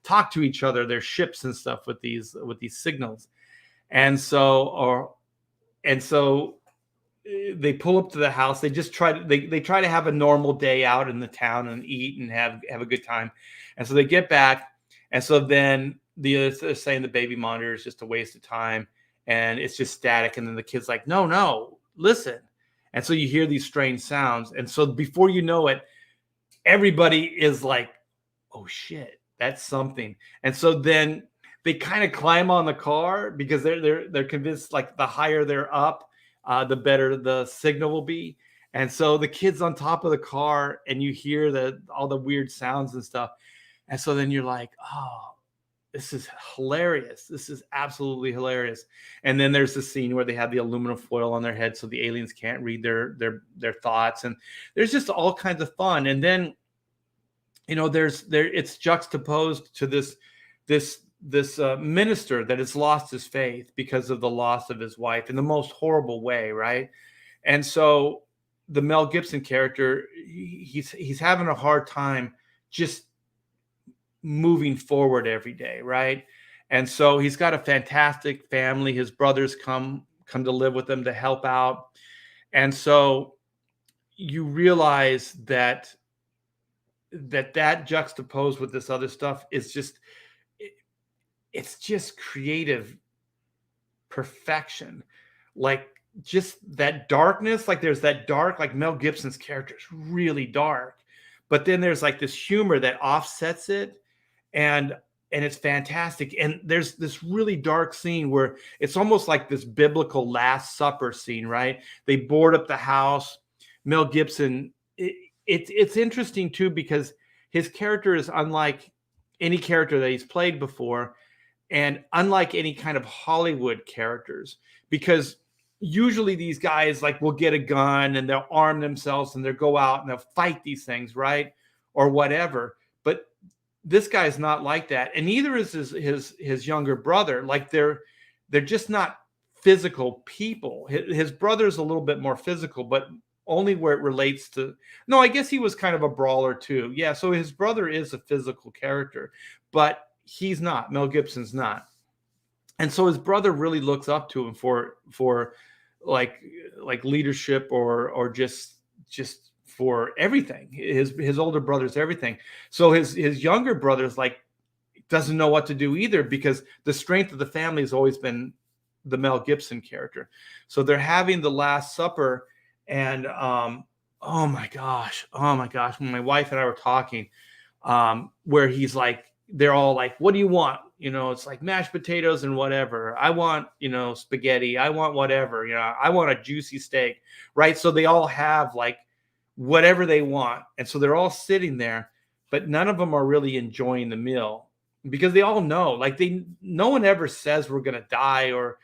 talk to each other, their ships and stuff, with these signals, and so they pull up to the house. They just try to have a normal day out in the town and eat and have a good time. And so they get back, and so then they're saying the baby monitor is just a waste of time and it's just static. And then the kid's like, no, listen. And so you hear these strange sounds, and so before you know it, everybody is like, oh shit, that's something. And so then they kind of climb on the car because they're convinced like the higher they're up, the better the signal will be. And so the kid's on top of the car, and you hear all the weird sounds and stuff. And so then you're like, oh, this is hilarious. This is absolutely hilarious. And then there's the scene where they have the aluminum foil on their head so the aliens can't read their thoughts. And there's just all kinds of fun. And then, it's juxtaposed to this minister that has lost his faith because of the loss of his wife in the most horrible way, right? And so the Mel Gibson character, he's having a hard time just moving forward every day, right? And so he's got a fantastic family. His brothers come to live with him to help out. And so you realize that juxtaposed with this other stuff is just it's just creative perfection. Like just that darkness, like there's that dark, like Mel Gibson's character is really dark, but then there's like this humor that offsets it, and it's fantastic. And there's this really dark scene where it's almost like this biblical Last Supper scene, right? They board up the house. Mel Gibson, it's interesting too, because his character is unlike any character that he's played before, and unlike any kind of Hollywood characters, because usually these guys like will get a gun and they'll arm themselves and they'll go out and they'll fight these things, right? Or whatever. But this guy's not like that, and neither is his younger brother. Like they're just not physical people. His brother's a little bit more physical, but only where it relates to. No, I guess he was kind of a brawler too. Yeah, so his brother is a physical character, but he's not. Mel Gibson's not. And so his brother really looks up to him for like leadership or just for everything. His older brother's everything. So his younger brother's like doesn't know what to do either, because the strength of the family has always been the Mel Gibson character. So they're having the Last Supper, and oh my gosh, when my wife and I were talking, where he's like, they're all like, what do you want? It's like mashed potatoes and whatever. I want, spaghetti. I want whatever, I want a juicy steak, right? So they all have like whatever they want. And so they're all sitting there, but none of them are really enjoying the meal, because they all know, like no one ever says we're going to die or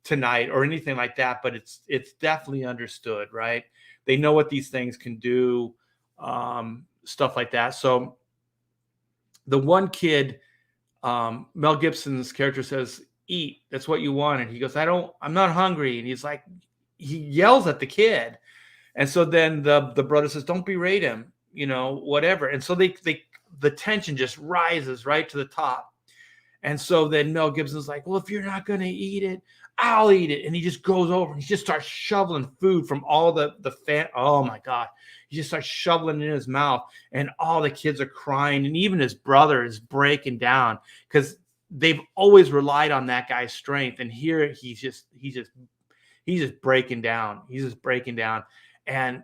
tonight or anything like that, but it's definitely understood, right? They know what these things can do, stuff like that. So the one kid, Mel Gibson's character says, eat. That's what you wanted. He goes, I'm not hungry. And he's like, he yells at the kid. And so then the brother says, don't berate him, whatever. And so the tension just rises right to the top. And so then Mel Gibson's like, well, if you're not going to eat it, I'll eat it. And he just goes over and he just starts shoveling food from all the oh my God. He just starts shoveling it in his mouth, and all the kids are crying. And even his brother is breaking down because they've always relied on that guy's strength. And here he's just breaking down. He's just breaking down. And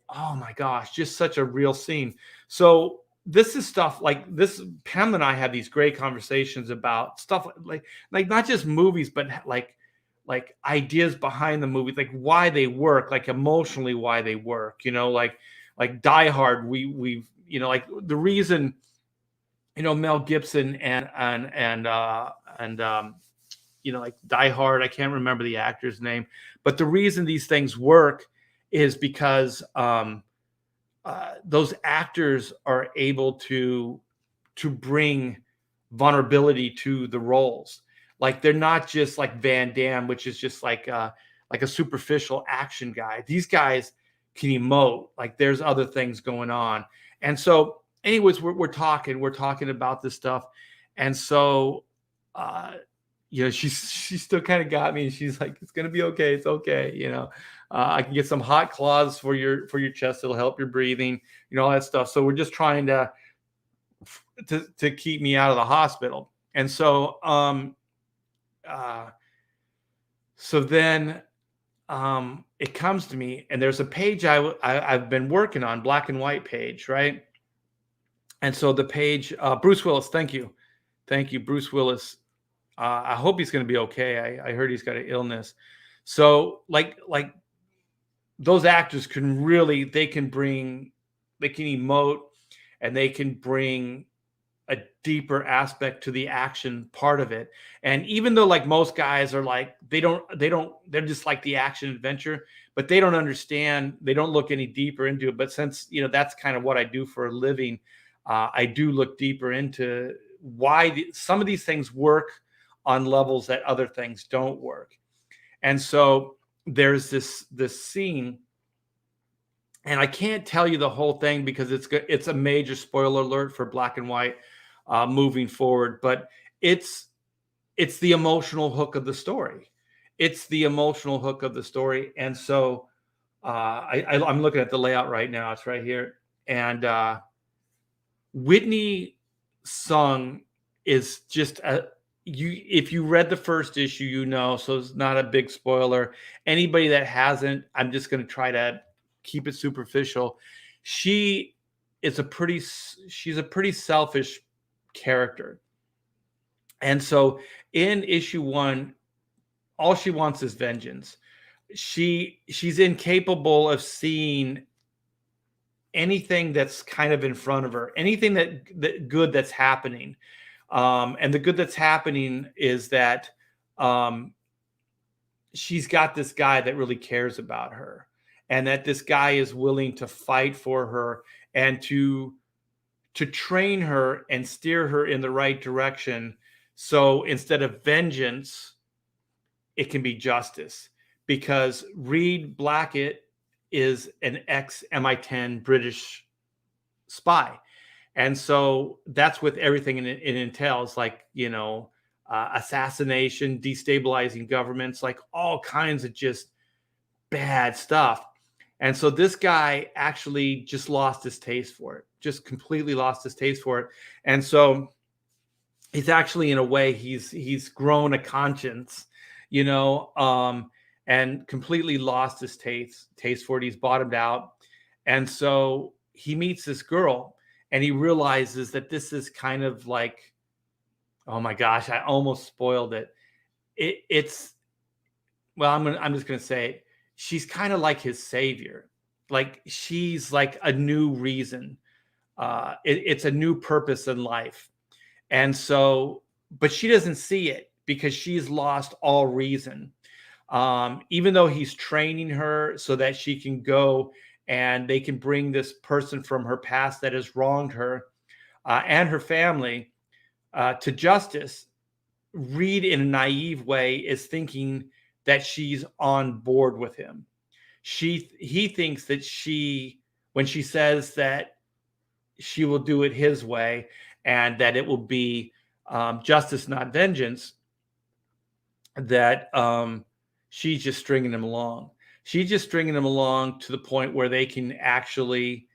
oh my gosh, just such a real scene. So this is stuff like this. Pam and I had these great conversations about stuff like not just movies, but like ideas behind the movies, like why they work, like emotionally why they work, like Die Hard. We've like the reason, Mel Gibson and like Die Hard, I can't remember the actor's name, but the reason these things work is because those actors are able to bring vulnerability to the roles. Like they're not just like Van Damme, which is just like a superficial action guy. These guys can emote. Like there's other things going on. And so, anyways, we're talking about this stuff. And so, she still kind of got me, and she's like, it's gonna be okay. It's okay. I can get some hot cloths for your chest. It'll help your breathing, all that stuff. So we're just trying to keep me out of the hospital. And so, so then it comes to me, and there's a page I've been working on, black and white page, right? And so the page, Bruce Willis, thank you, Bruce Willis. I hope he's going to be okay. I heard he's got an illness. So like those actors can really, they can emote, and they can bring a deeper aspect to the action part of it. And even though like most guys are like, they're just like the action adventure, but they don't understand, they don't look any deeper into it. But since, that's kind of what I do for a living, I do look deeper into why some of these things work on levels that other things don't work. And so there's this scene, and I can't tell you the whole thing because it's a major spoiler alert for black and white moving forward, but it's the emotional hook of the story. It's the emotional hook of the story. And so I'm looking at the layout right now. It's right here. And Whitney Sung is just if you read the first issue, so it's not a big spoiler. Anybody that hasn't, I'm just going to try to keep it superficial. She's a pretty selfish character. And so in issue 1, all she wants is vengeance. She's incapable of seeing anything that's kind of in front of her, anything that good that's happening. And the good that's happening is that she's got this guy that really cares about her, and that this guy is willing to fight for her and to train her and steer her in the right direction. So instead of vengeance, it can be justice, because Reed Blackett is an ex-MI10 British spy. And so that's with everything it entails, like, assassination, destabilizing governments, like all kinds of just bad stuff. And so this guy actually just lost his taste for it, just completely lost his taste for it. And so he's actually, in a way, he's grown a conscience, and completely lost his taste for it. He's bottomed out. And so he meets this girl, and he realizes that this is kind of like, oh my gosh, I almost spoiled it. I'm just going to say it. She's kind of like his savior. Like she's like a new reason. It's a new purpose in life. And so, but she doesn't see it because she's lost all reason. Even though he's training her so that she can go and they can bring this person from her past that has wronged her and her family to justice, Reed, in a naive way, is thinking that she's on board with him. He thinks that when she says that she will do it his way and that it will be justice, not vengeance, that she's just stringing him along. She's just stringing him along to the point where they can actually,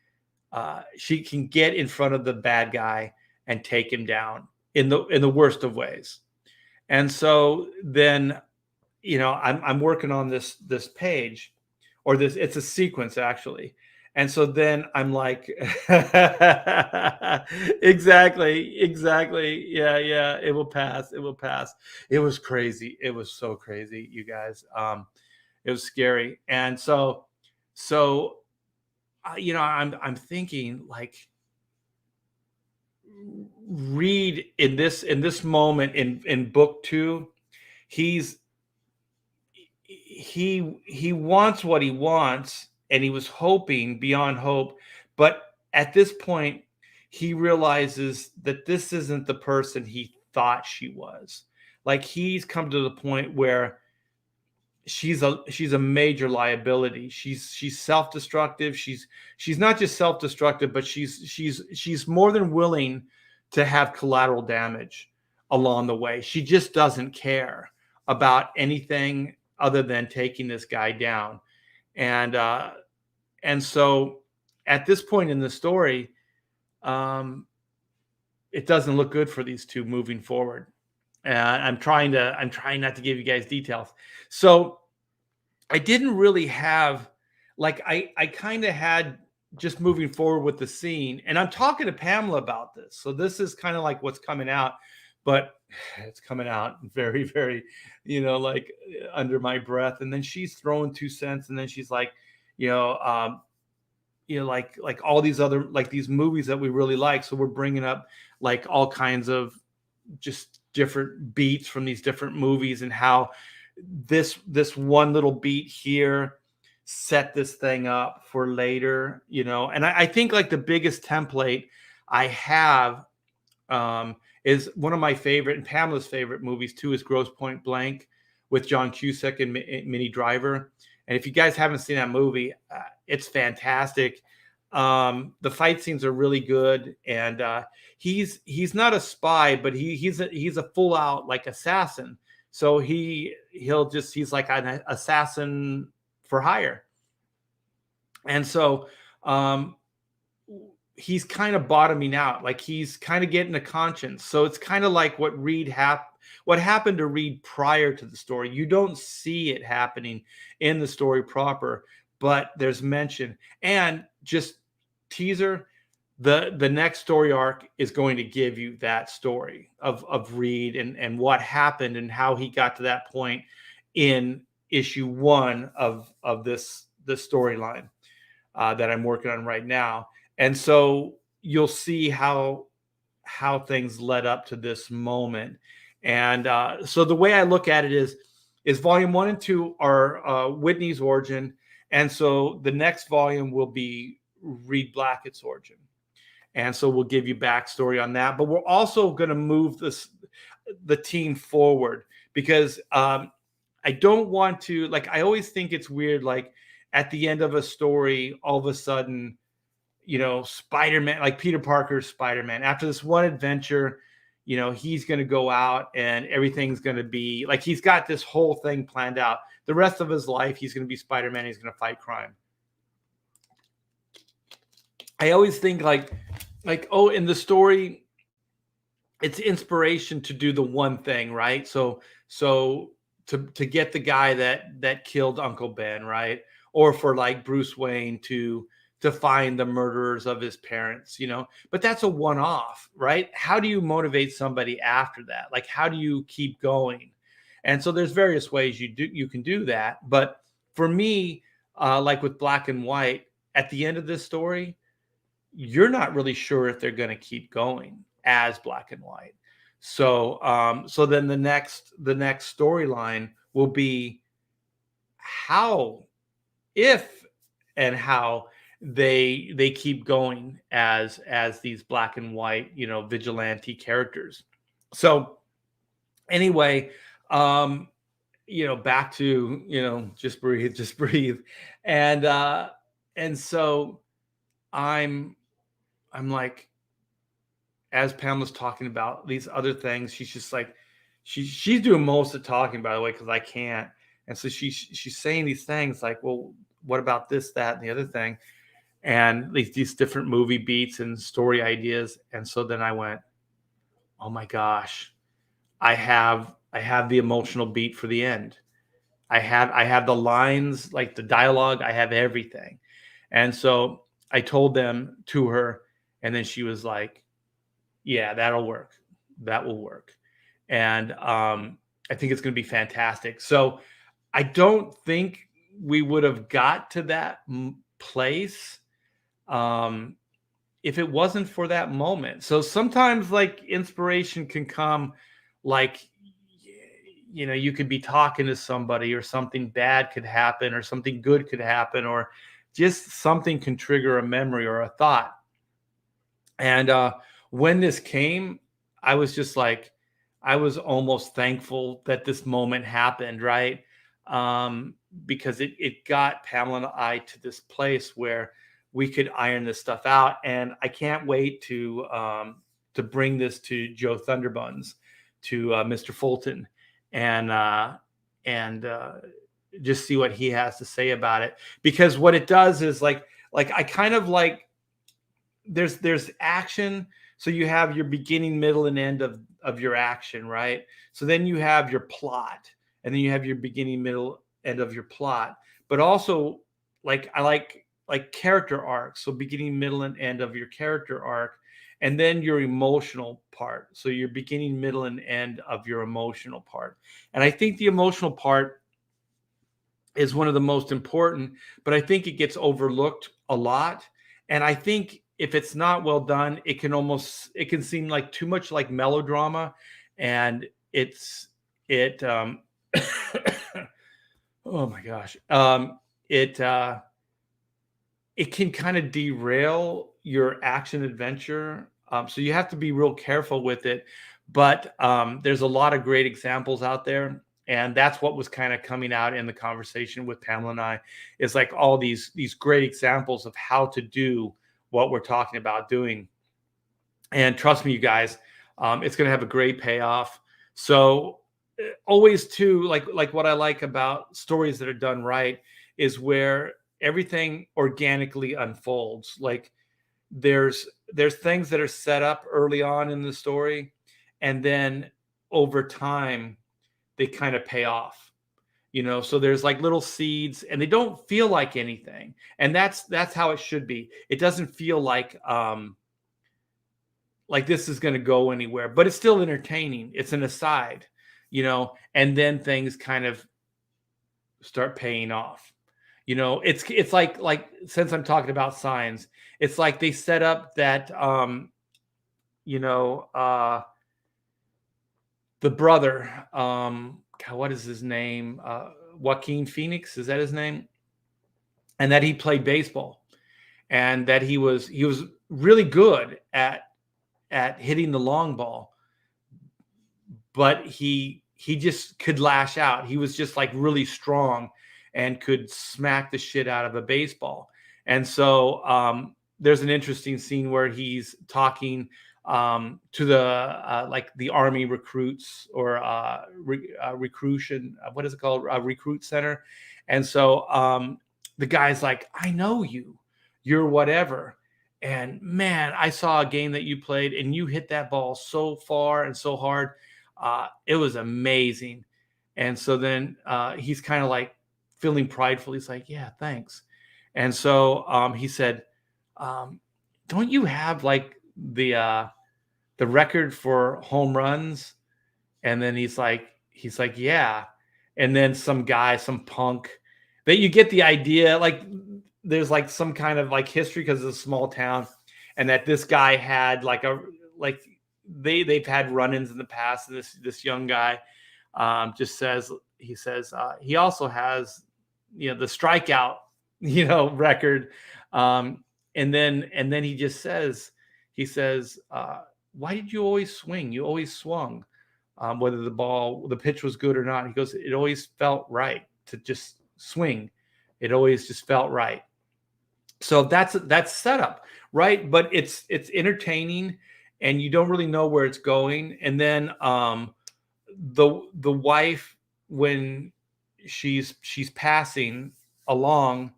she can get in front of the bad guy and take him down in the worst of ways. And so then, I'm working on this page, or this, it's a sequence actually. And so then I'm like, exactly. Yeah. It will pass. It was crazy. It was so crazy, you guys. It was scary. And so, I'm thinking like, Reed in this moment in book 2, he wants what he wants, and he was hoping beyond hope, but at this point he realizes that this isn't the person he thought she was. Like, he's come to the point where she's a major liability. She's self-destructive. She's not just self-destructive, but she's more than willing to have collateral damage along the way. She just doesn't care about anything other than taking this guy down. And so at this point in the story, it doesn't look good for these two moving forward. I'm trying not to give you guys details. So I didn't really have, like, I kind of had just moving forward with the scene, and I'm talking to Pamela about this. So this is kind of like what's coming out, but it's coming out very, very, like, under my breath. And then she's throwing 2 cents, and then she's like, like all these other, like, these movies that we really like. So we're bringing up like all kinds of just different beats from these different movies, and how this one little beat here set this thing up for later, and I think like the biggest template I have is one of my favorite, and Pamela's favorite movies too, is Grosse Point Blank with John Cusack and Minnie Driver. And if you guys haven't seen that movie, it's fantastic. The fight scenes are really good, and he's not a spy, but he's a full out like assassin. So he's like an assassin for hire. And so he's kind of bottoming out, like he's kind of getting a conscience. So it's kind of like what happened to Reed prior to the story. You don't see it happening in the story proper, but there's mention. And just teaser, the next story arc is going to give you that story of Reed and what happened and how he got to that point in issue 1 of this storyline that I'm working on right now. And so you'll see how things led up to this moment. And so the way I look at it is volume 1 and 2 are Whitney's origin. And so the next volume will be Reed Blackett's origin. And so we'll give you backstory on that. But we're also going to move the team forward, because I don't want to, like, I always think it's weird, like at the end of a story, all of a sudden, Spider-Man, like Peter Parker's Spider-Man, after this one adventure, he's going to go out and everything's going to be like, he's got this whole thing planned out. The rest of his life, he's going to be Spider-Man. He's going to fight crime. I always think like, oh, in the story, it's inspiration to do the one thing, right? So to get the guy that killed Uncle Ben, right? Or for like Bruce Wayne to find the murderers of his parents, but that's a one-off, right? How do you motivate somebody after that? Like, how do you keep going? And so there's various ways you can do that. But for me, like with Black and White, at the end of this story, you're not really sure if they're going to keep going as Black and White. So then the next storyline will be if and how they keep going as these Black and White, vigilante characters. So Anyway, um, back to, just breathe. And and so I'm I'm like, as Pam was talking about these other things, she's just like, she's doing most of the talking, by the way, because I can't. And so she's saying these things like, well, what about this, that, and the other thing, and these different movie beats and story ideas. And so then I went, oh my gosh, I have the emotional beat for the end. I have the lines, like the dialogue, I have everything. And so I told them to her, and then she was like, yeah, that'll work. That will work. And I think it's going to be fantastic. So I don't think we would have got to that place um, if it wasn't for that moment. So sometimes, like, inspiration can come, like, you could be talking to somebody, or something bad could happen, or something good could happen, or just something can trigger a memory or a thought. And when this came, I was just like, I was almost thankful that this moment happened, right? Because it got Pamela and I to this place where we could iron this stuff out. And I can't wait to bring this to Joe Thunderbuns, to Mr. Fulton, and just see what he has to say about it. Because what it does is, like I kind of like, there's action. So you have your beginning, middle, and end of your action, right? So then you have your plot, and then you have your beginning, middle, end of your plot. But also, like, I like character arcs. So beginning, middle, and end of your character arc, and then your emotional part. So your beginning, middle, and end of your emotional part. And I think the emotional part is one of the most important, but I think it gets overlooked a lot. And I think if it's not well done, it can seem like too much like melodrama, and it oh my gosh, it it can kind of derail your action adventure. So you have to be real careful with it. But there's a lot of great examples out there. And that's what was kind of coming out in the conversation with Pamela and I, is like all these great examples of how to do what we're talking about doing. And trust me, you guys, it's going to have a great payoff. So always too, like what I like about stories that are done right is where everything organically unfolds. Like, there's things that are set up early on in the story, and then over time they kind of pay off. So there's like little seeds, and they don't feel like anything, and that's how it should be. It doesn't feel like this is going to go anywhere, but it's still entertaining. It's an aside, and then things kind of start paying off. It's like, since I'm talking about signs, it's like they set up that you know the brother, God, what is his name, Joaquin Phoenix, is that his name? And that he played baseball, and that he was really good at hitting the long ball, but he just could lash out. He was just like really strong and could smack the shit out of a baseball. And so there's an interesting scene where he's talking to the like the army recruits, or recruition, what is it called, recruit center. And so the guy's like, I know you're whatever. And man, I saw a game that you played, and you hit that ball so far and so hard. It was amazing. And so then he's kind of like feeling prideful. He's like, yeah, thanks. And so he said, don't you have like the record for home runs? And then he's like, yeah. And then some guy, some punk, that you get the idea, like there's like some kind of like history, because it's a small town, and that this guy had like they've had run-ins in the past. And this young guy just says, he also has the strikeout record. And then he says, why did you always swing? You always swung. whether the pitch was good or not. He goes, it always felt right to just swing. It always just felt right. So that's setup, right? But it's entertaining, and you don't really know where it's going. And then the wife, when she's passing along,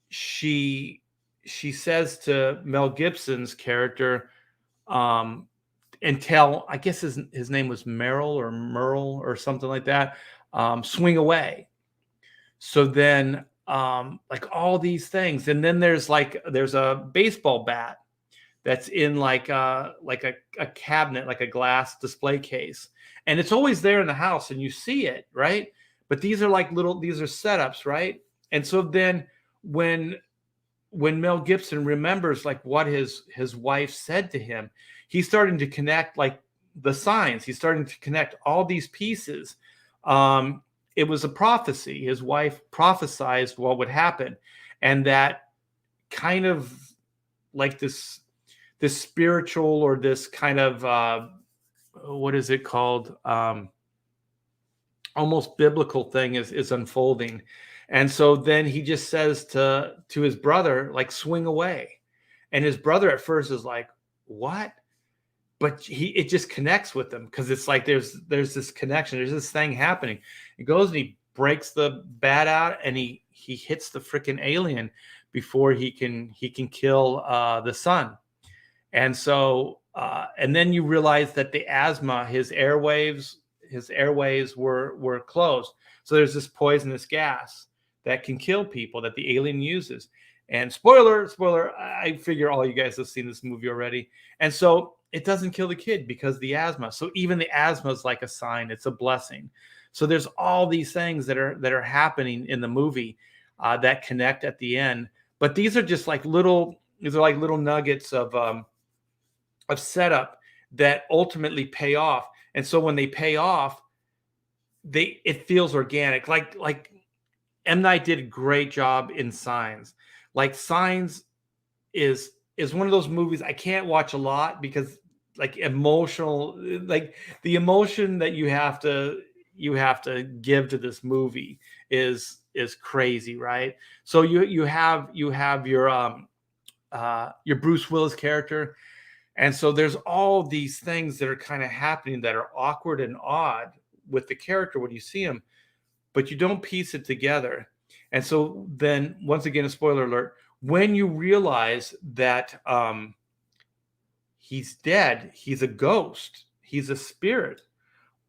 she says to Mel Gibson's character, I guess his name was Merle or something like that, swing away. So then like all these things, and then there's a baseball bat that's in like a cabinet, like a glass display case, and it's always there in the house, and you see it, right? But these are setups, right? And so then when Mel Gibson remembers like what his wife said to him, he's starting to connect like the signs. He's starting to connect all these pieces. It was a prophecy. His wife prophesied what would happen, and that kind of like this spiritual, or this kind of what is it called? Almost biblical thing is unfolding. And so then he just says to his brother, like, swing away. And his brother at first is like, what? But it just connects with him, because it's like there's this connection. There's this thing happening. He goes and he breaks the bat out, and he hits the freaking alien before he can kill the son. And so and then you realize that the asthma, his airways were closed. So there's this poisonous gas that can kill people that the alien uses. And spoiler, I figure all you guys have seen this movie already. And so it doesn't kill the kid because the asthma. So even the asthma is like a sign. It's a blessing. So there's all these things that are happening in the movie that connect at the end. But these are just like little nuggets of setup that ultimately pay off. And so when they pay off, it feels organic. Like M. Night did a great job in Signs. Like Signs is one of those movies I can't watch a lot, because like emotional, like the emotion that you have to give to this movie is crazy, right? So you have your Bruce Willis character. And so there's all these things that are kind of happening that are awkward and odd with the character when you see him, but you don't piece it together. And so then, once again, a spoiler alert, when you realize that he's dead, he's a ghost, he's a spirit,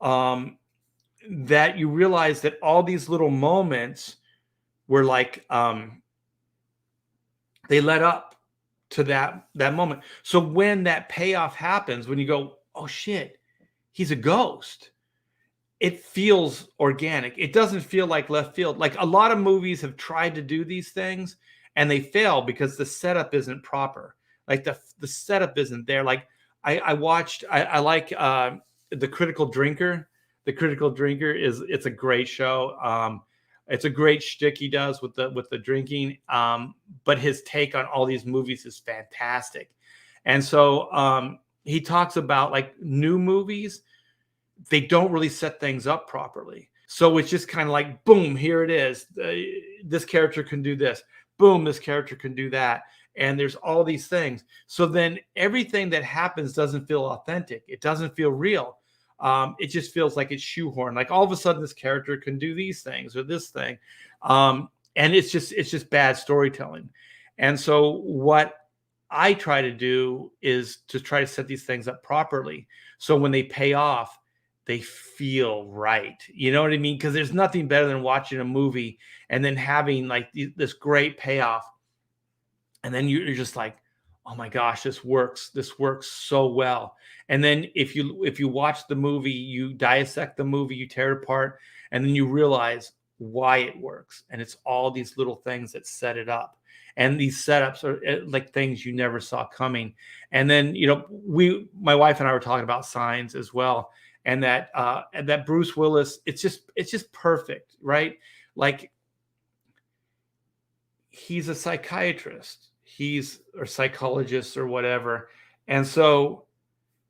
that you realize that all these little moments were like, they led up to that moment. So when that payoff happens, when you go, oh shit, he's a ghost, it feels organic. It doesn't feel like left field. Like a lot of movies have tried to do these things and they fail because the setup isn't proper. Like the setup isn't there. Like I like The Critical Drinker. The Critical Drinker it's a great show. It's a great shtick he does with the drinking. But his take on all these movies is fantastic. And so he talks about like new movies, they don't really set things up properly. So it's just kind of like, boom, here it is. This character can do this. Boom, this character can do that. And there's all these things. So then everything that happens doesn't feel authentic. It doesn't feel real. It just feels like it's shoehorned. Like all of a sudden this character can do these things or this thing. And it's just bad storytelling. And so what I try to do is to try to set these things up properly. So when they pay off, they feel right. You know what I mean? Because there's nothing better than watching a movie and then having like this great payoff. And then you're just like, oh my gosh, this works. This works so well. And then if you watch the movie, you dissect the movie, you tear it apart, and then you realize why it works. And it's all these little things that set it up. And these setups are like things you never saw coming. And then, my wife and I were talking about Signs as well. And that Bruce Willis, it's just perfect, right? Like he's a psychiatrist, or psychologist or whatever. And so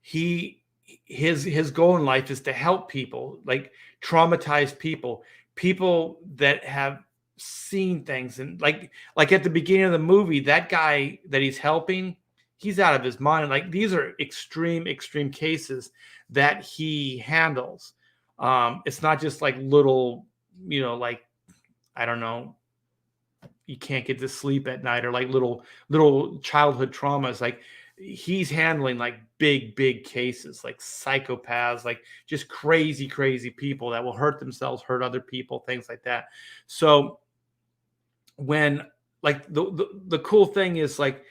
he his goal in life is to help people, like traumatized people that have seen things. And like at the beginning of the movie, that guy that he's helping, he's out of his mind. Like these are extreme cases that he handles. It's not just like little, like, I don't know, you can't get to sleep at night, or like little childhood traumas. Like he's handling like big cases, like psychopaths, like just crazy people that will hurt themselves, hurt other people, things like that. So when, like, the cool thing is like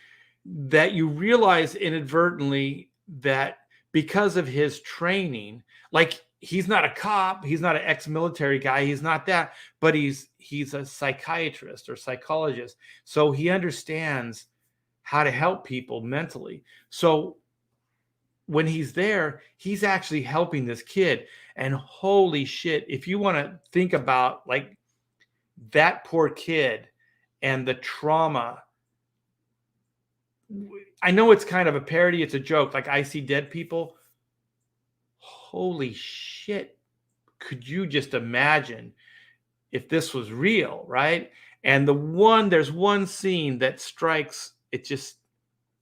that you realize inadvertently that because of his training, like he's not a cop, he's not an ex-military guy, he's not that, but he's a psychiatrist or psychologist. So he understands how to help people mentally. So when he's there, he's actually helping this kid. And holy shit, if you want to think about like that poor kid and the trauma, I know it's kind of a parody, it's a joke, like I See Dead People. Holy shit. Could you just imagine if this was real, right? And there's one scene that strikes, it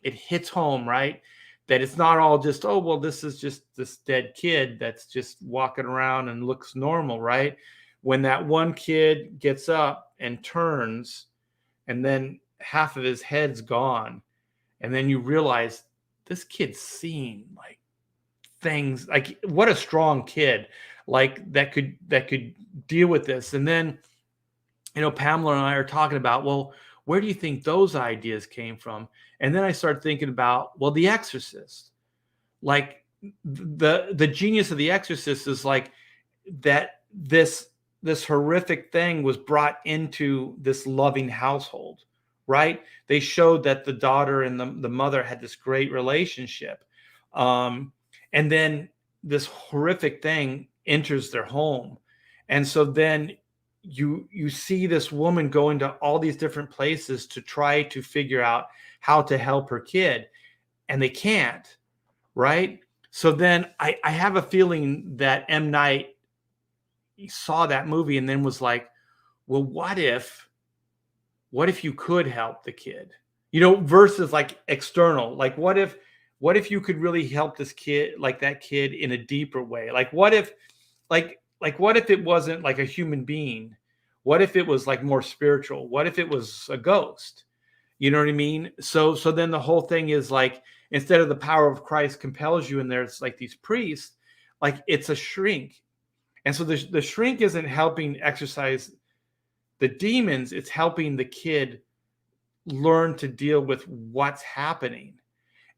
hits home, right? That it's not all just, oh, well, this is just this dead kid that's just walking around and looks normal, right? When that one kid gets up and turns, and then half of his head's gone, and then you realize this kid's seen like things, like what a strong kid, like that could deal with this. And then, Pamela and I are talking about, well, where do you think those ideas came from? And then I started thinking about, well, The Exorcist. Like the genius of The Exorcist is like that this horrific thing was brought into this loving household, right? They showed that the daughter and the mother had this great relationship. And then this horrific thing enters their home. And so then you see this woman go into all these different places to try to figure out how to help her kid, and they can't, right? So then I have a feeling that M. Night saw that movie and then was like, well, what if you could help the kid, versus like external, like what if you could really help this kid, like that kid, in a deeper way? Like what if what if it wasn't like a human being? What if it was like more spiritual? What if it was a ghost? You know what I mean? So then the whole thing is like, instead of the power of Christ compels you, and there's like these priests, like it's a shrink. And so the shrink isn't helping exorcise the demons, it's helping the kid learn to deal with what's happening.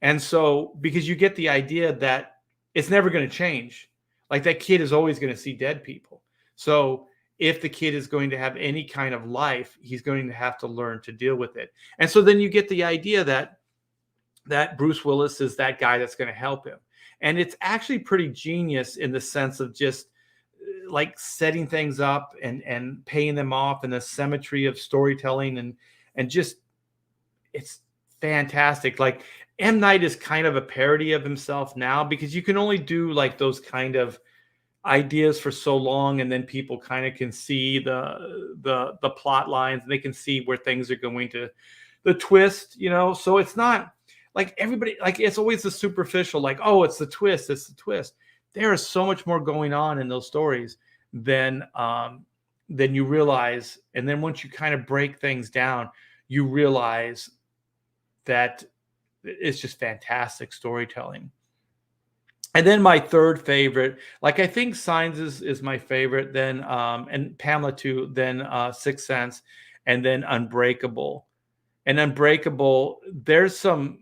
And so, because you get the idea that it's never going to change, like that kid is always going to see dead people. So if the kid is going to have any kind of life, he's going to have to learn to deal with it. And so then you get the idea that Bruce Willis is that guy that's going to help him. And it's actually pretty genius in the sense of just like setting things up and paying them off, and the symmetry of storytelling, and just, it's fantastic. Like M. Night is kind of a parody of himself now, because you can only do like those kind of ideas for so long, and then people kind of can see the plot lines, and they can see where things are going to, the twist, so it's not like everybody, like it's always the superficial, like, oh, it's the twist. There is so much more going on in those stories than you realize. And then once you kind of break things down, you realize that it's just fantastic storytelling. And then my third favorite, like I think Signs is my favorite, then and Pamela too, then Sixth Sense, and then Unbreakable. And Unbreakable, there's some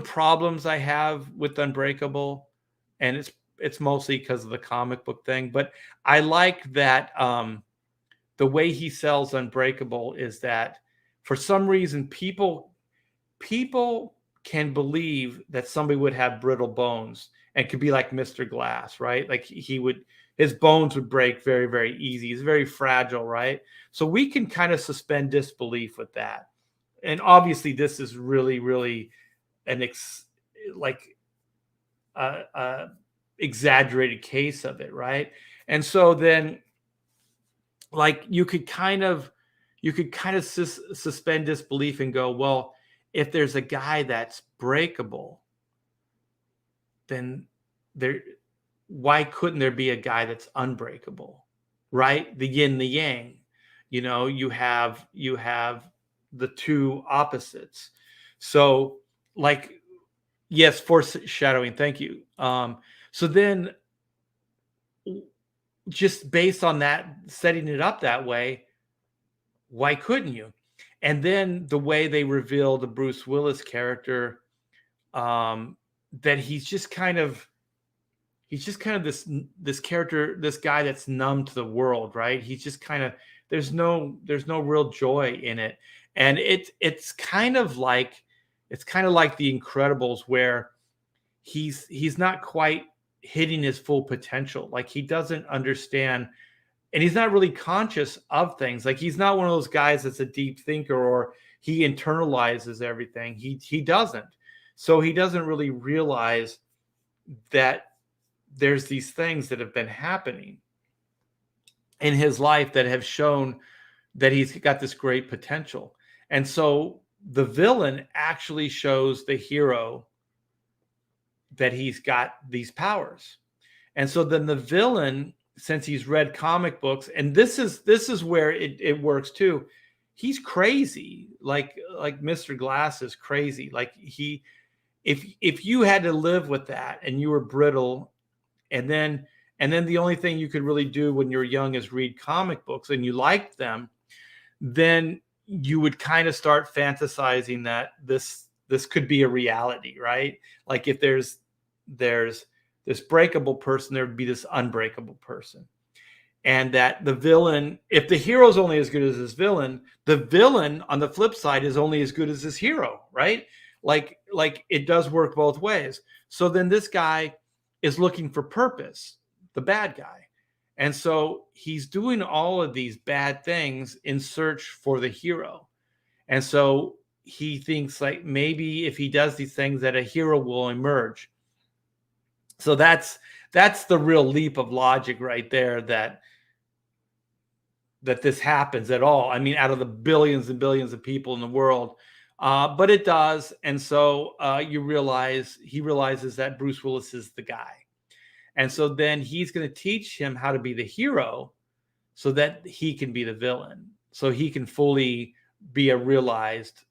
problems I have with Unbreakable, and it's mostly because of the comic book thing. But I like that the way he sells Unbreakable is that for some reason people can believe that somebody would have brittle bones and could be like Mr. Glass, right? Like his bones would break very, very easy. He's very fragile, right? So we can kind of suspend disbelief with that. And obviously this is really, really like exaggerated case of it, right? And so then, like, you could kind of suspend disbelief and go, well, if there's a guy that's breakable, then there why couldn't there be a guy that's unbreakable, right? The yin, the yang. You have the two opposites. So, like, yes, foreshadowing. Thank you. So then, just based on that, setting it up that way, why couldn't you? And then the way they reveal the Bruce Willis character, um, that he's just kind of this character, this guy that's numb to the world, right? He's just kind of there's no real joy in it, and it's kind of like The Incredibles, where he's not quite hitting his full potential. Like, he doesn't understand, and he's not really conscious of things. Like, he's not one of those guys that's a deep thinker, or he internalizes everything. He doesn't. So he doesn't really realize that there's these things that have been happening in his life that have shown that he's got this great potential. And so the villain actually shows the hero that he's got these powers. And so then the villain, since he's read comic books, and this is where it works too. He's crazy, like Mr. Glass is crazy. Like, if you had to live with that and you were brittle, and then the only thing you could really do when you're young is read comic books, and you liked them, then you would kind of start fantasizing that this could be a reality, right? Like, if there's this breakable person, there would be this unbreakable person. And that the villain, if the hero's only as good as his villain, the villain on the flip side is only as good as his hero, right? Like it does work both ways. So then this guy is looking for purpose, the bad guy. And so he's doing all of these bad things in search for the hero. And so he thinks, like, maybe if he does these things, that a hero will emerge. So that's the real leap of logic right there, that this happens at all. I mean, out of the billions and billions of people in the world, but it does. And so he realizes that Bruce Willis is the guy. And so then he's going to teach him how to be the hero so that he can be the villain, so he can fully be a realized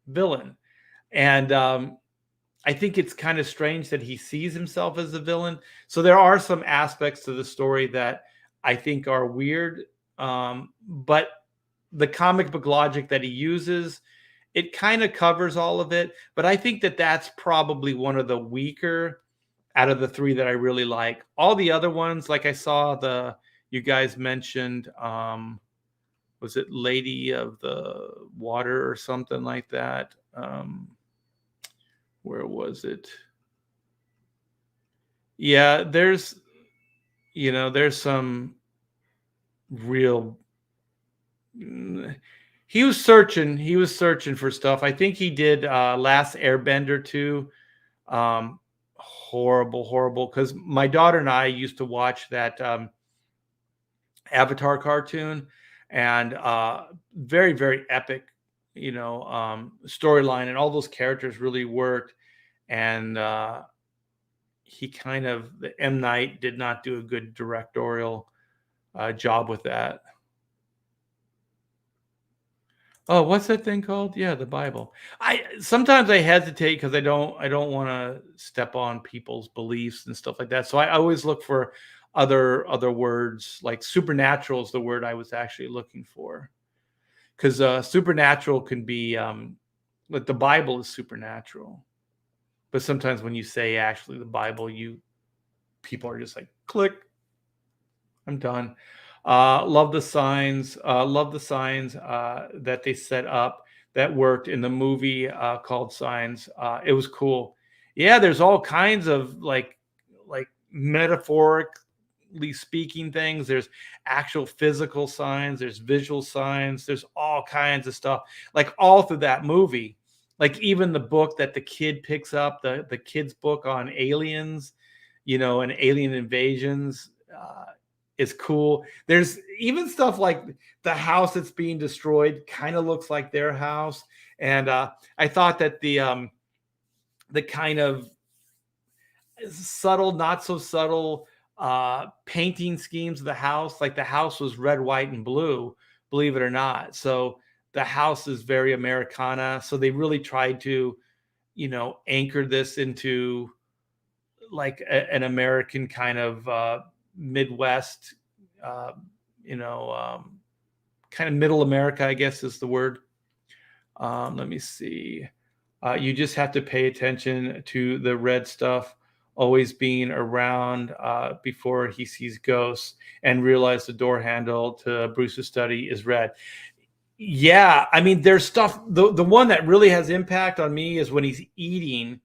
villain. And I think it's kind of strange that he sees himself as a villain. So there are some aspects to the story that I think are weird. But the comic book logic that he uses, it kind of covers all of it. But I think that that's probably one of the weaker out of the three that I really like. All the other ones, like I saw you guys mentioned, was it Lady of the Water or something like that? Where was it? Yeah, there's some real. He was searching for stuff. I think he did Last Airbender too. Horrible, because my daughter and I used to watch that Avatar cartoon, and very, very epic, storyline, and all those characters really worked. And the M. Night did not do a good directorial job with that. Oh, what's that thing called? Yeah, the Bible. Sometimes I hesitate because I don't want to step on people's beliefs and stuff like that. So I always look for other words. Like supernatural is the word I was actually looking for, because supernatural can be like the Bible is supernatural, but sometimes when you say actually the Bible, people are just like, click, I'm done. Love the signs. Love the signs that they set up that worked in the movie called Signs. It was cool. Yeah, there's all kinds of like metaphorically speaking things. There's actual physical signs. There's visual signs. There's all kinds of stuff, like all through that movie. Like even the book that the kid picks up, the kid's book on aliens, and alien invasions, is cool. There's even stuff like the house that's being destroyed kind of looks like their house. And I thought that the kind of subtle, not so subtle painting schemes of the house, like the house was red, white, and blue, believe it or not. So the house is very Americana. So they really tried to, anchor this into like an American kind of Midwest, uh, you know, um, kind of middle America, I guess is the word. Let me see. You just have to pay attention to the red stuff always being around before he sees ghosts and realize the door handle to Bruce's study is red. Yeah, I mean, there's stuff. The one that really has impact on me is when he's eating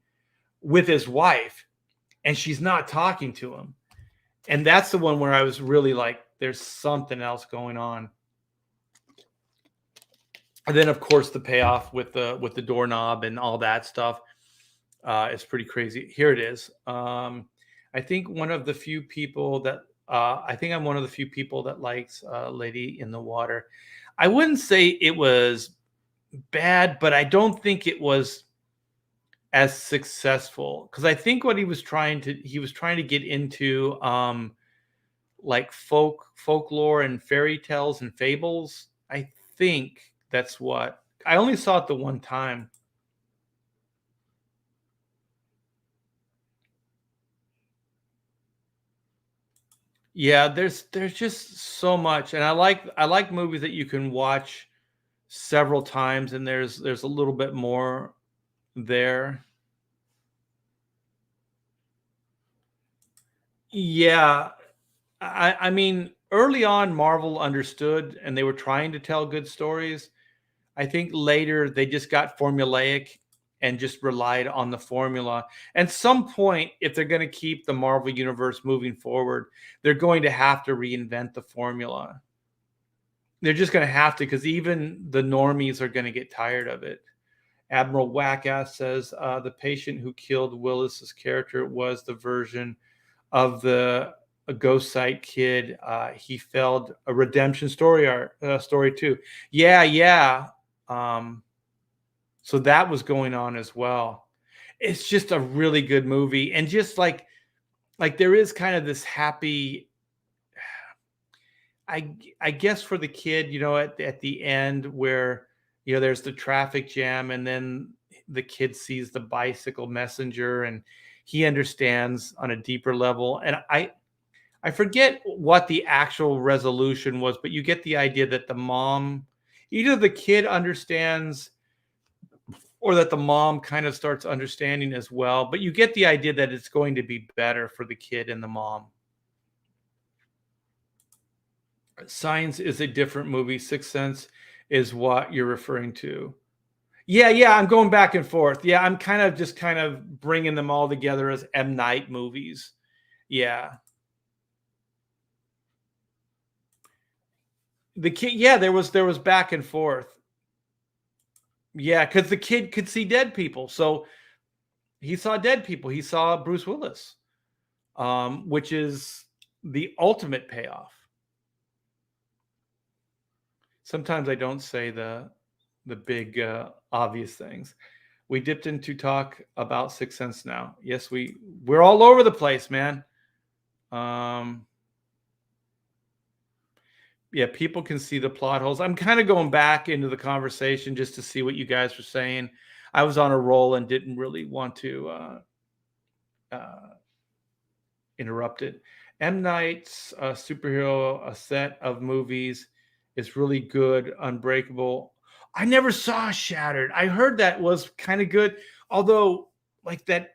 with his wife and she's not talking to him. And that's the one where I was really like, there's something else going on. And then, of course, the payoff with the doorknob and all that stuff is pretty crazy. Here it is. I think one of the few people that I think I'm one of the few people that likes Lady in the Water. I wouldn't say it was bad, but I don't think it was as successful because I think what he was trying to get into like folklore and fairy tales and fables. I think that's what I only saw it the one time. Yeah, there's just so much, and I like movies that you can watch several times, and there's a little bit more there. Yeah, I mean, early on, Marvel understood, and they were trying to tell good stories. I think later they just got formulaic and just relied on the formula. At some point, if they're going to keep the Marvel universe moving forward, they're going to have to reinvent the formula. They're just going to have to because even the normies are going to get tired of it. Admiral Wackass says the patient who killed Willis's character was the version of the a ghost site kid. He failed a redemption story too. Yeah, yeah. Um, so that was going on as well. It's just a really good movie, and just like there is kind of this happy. I guess for the kid, at the end where there's the traffic jam, and then the kid sees the bicycle messenger, and he understands on a deeper level. And I forget what the actual resolution was, but you get the idea that the mom, either the kid understands or that the mom kind of starts understanding as well. But you get the idea that it's going to be better for the kid and the mom. Signs is a different movie. Sixth Sense is what you're referring to. Yeah, yeah, I'm going back and forth. Yeah, I'm kind of bringing them all together as M. Night movies. Yeah. The kid, yeah, there was back and forth. Yeah, because the kid could see dead people. So he saw dead people. He saw Bruce Willis, which is the ultimate payoff. Sometimes I don't say the big obvious things. We dipped into talk about Sixth Sense now. Yes, we're all over the place, man. Um, yeah, people can see the plot holes. I'm kind of going back into the conversation just to see what you guys were saying. I was on a roll and didn't really want to uh, interrupt it. M. Night's superhero, a set of movies, is really good. Unbreakable. I never saw Shattered. I heard that was kind of good, although like that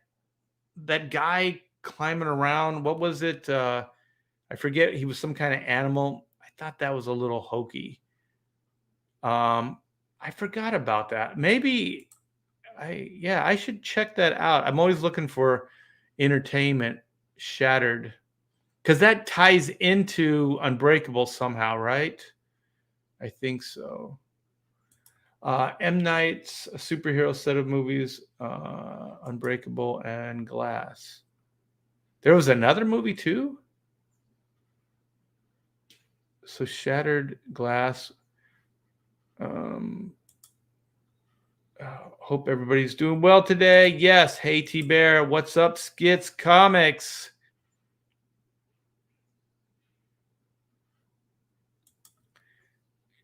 guy climbing around. What was it? I forget. He was some kind of animal. I thought that was a little hokey. I forgot about that. Maybe I should check that out. I'm always looking for entertainment. Shattered, because that ties into Unbreakable somehow, right? I think so. M. Night's superhero set of movies, Unbreakable and Glass. There was another movie too? So Shattered Glass. Hope everybody's doing well today. Yes. Hey, T-Bear. What's up, Skits Comics?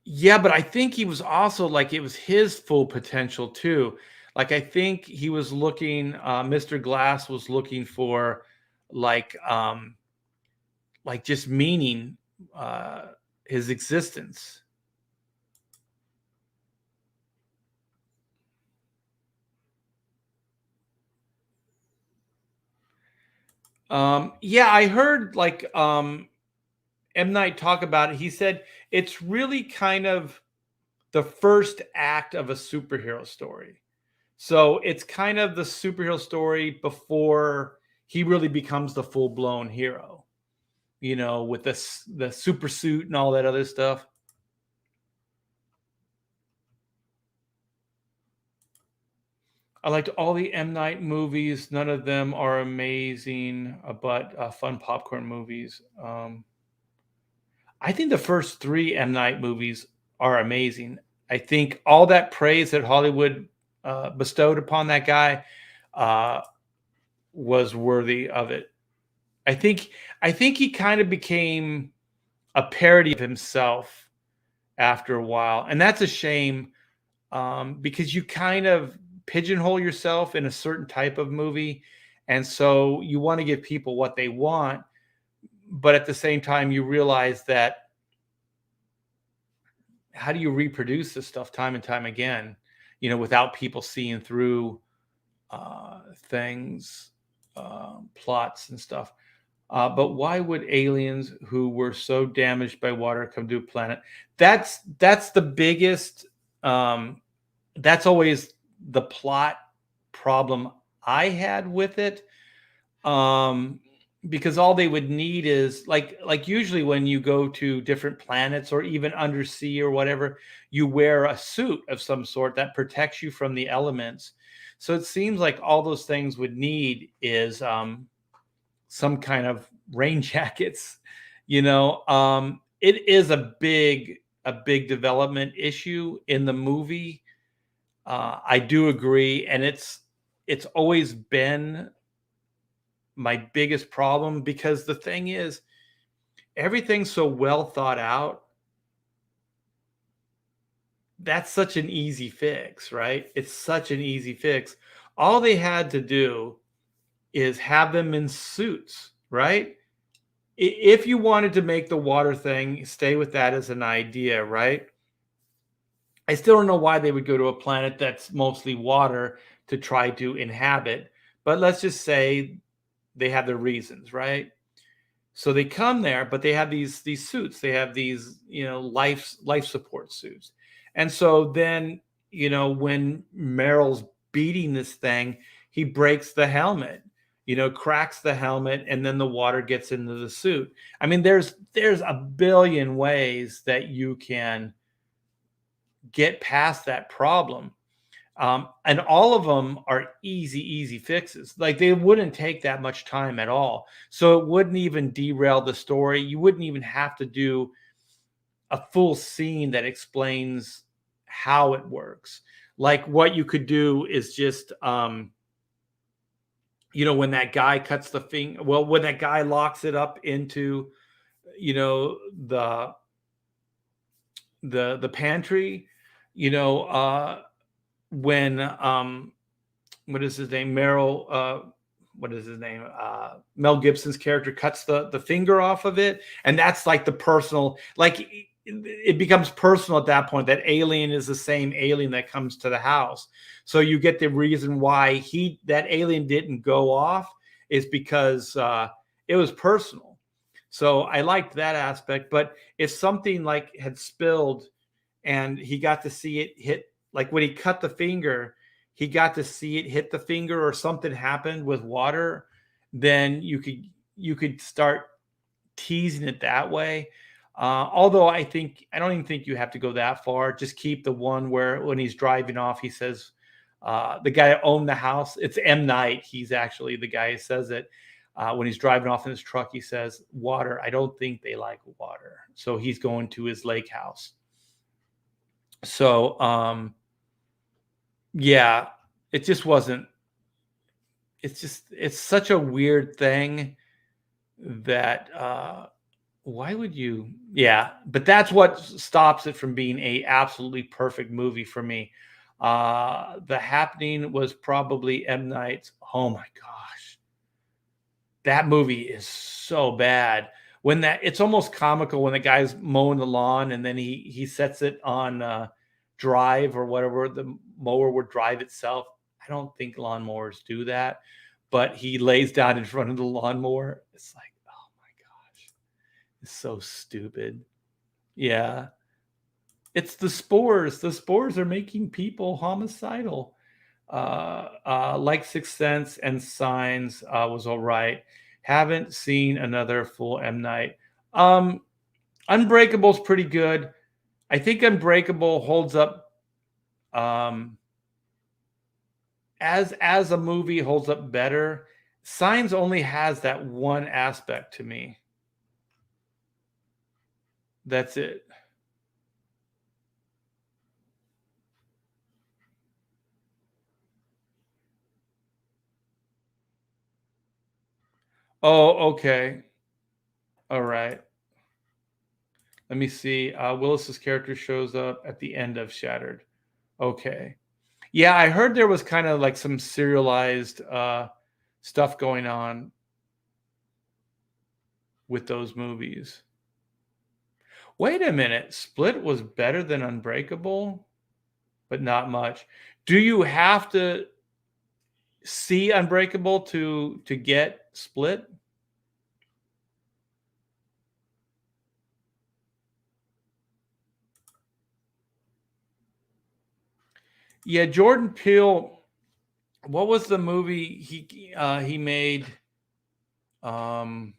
Yeah, but I think he was also like, it was his full potential too. Like, I think he was looking, Mr. Glass was looking for like just meaning, his existence. Yeah, I heard like M. Night talk about it. He said it's really kind of the first act of a superhero story. So it's kind of the superhero story before he really becomes the full blown hero, with the super suit and all that other stuff. I liked all the M. Night movies. None of them are amazing, but fun popcorn movies. I think the first three M. Night movies are amazing. I think all that praise that Hollywood bestowed upon that guy uh, was worthy of it. I think he kind of became a parody of himself after a while, and that's a shame, because you kind of pigeonhole yourself in a certain type of movie, and so you want to give people what they want, but at the same time you realize that how do you reproduce this stuff time and time again, without people seeing through things, plots and stuff. But why would aliens who were so damaged by water come to a planet? That's the biggest. That's always the plot problem I had with it. Because all they would need is like usually when you go to different planets or even undersea or whatever, you wear a suit of some sort that protects you from the elements. So it seems like all those things would need is some kind of rain jackets. It is a big development issue in the movie. I do agree, and it's always been my biggest problem, because the thing is, everything's so well thought out. That's such an easy fix, right? It's such an easy fix. All they had to do is have them in suits, right? If you wanted to make the water thing, stay with that as an idea, right? I still don't know why they would go to a planet that's mostly water to try to inhabit, but let's just say they have their reasons, right? So they come there, but they have these suits. They have these, life support suits. And so then, when Meryl's beating this thing, he breaks the helmet, cracks the helmet, and then the water gets into the suit. I mean, there's a billion ways that you can get past that problem. And all of them are easy fixes. Like, they wouldn't take that much time at all. So it wouldn't even derail the story. You wouldn't even have to do a full scene that explains how it works. Like, what you could do is just, when that guy cuts the thing, well, when that guy locks it up into, the pantry, when what is his name? What is his name? Mel Gibson's character cuts the finger off of it, and that's like the personal. Like, it becomes personal at that point. That alien is the same alien that comes to the house, so you get the reason why that alien didn't go off is because it was personal. So I liked that aspect. But if something like had spilled and he got to see it hit, like when he cut the finger, he got to see it hit the finger, or something happened with water, then you could start teasing it that way. Although I don't even think you have to go that far. Just keep the one where when he's driving off, he says, the guy that owned the house, it's M. Night. He's actually the guy who says it. When he's driving off in his truck, he says, water. I don't think they like water. So he's going to his lake house. So, yeah, it just wasn't, it's such a weird thing that, why would you? Yeah, but that's what stops it from being a absolutely perfect movie for me. The Happening was probably M. Night's. Oh my gosh, that movie is so bad. When that, it's almost comical when the guy's mowing the lawn and then he sets it on drive or whatever the mower would drive itself. I don't think lawnmowers do that, but he lays down in front of the lawnmower. It's like, oh my gosh, it's so stupid. Yeah, it's the spores. The spores are making people homicidal. Like Sixth Sense and Signs was all right. Haven't seen another full M. Night. Um, Unbreakable's pretty good. I think Unbreakable holds up as a movie holds up better. Signs only has that one aspect to me. That's it. Oh, okay. All right. Let me see. Willis's character shows up at the end of Shattered. Okay. Yeah, I heard there was kind of like some serialized stuff going on with those movies. Wait a minute. Split was better than Unbreakable, but not much. Do you have to see Unbreakable to get Split? Yeah, Jordan Peele. What was the movie he made? Um,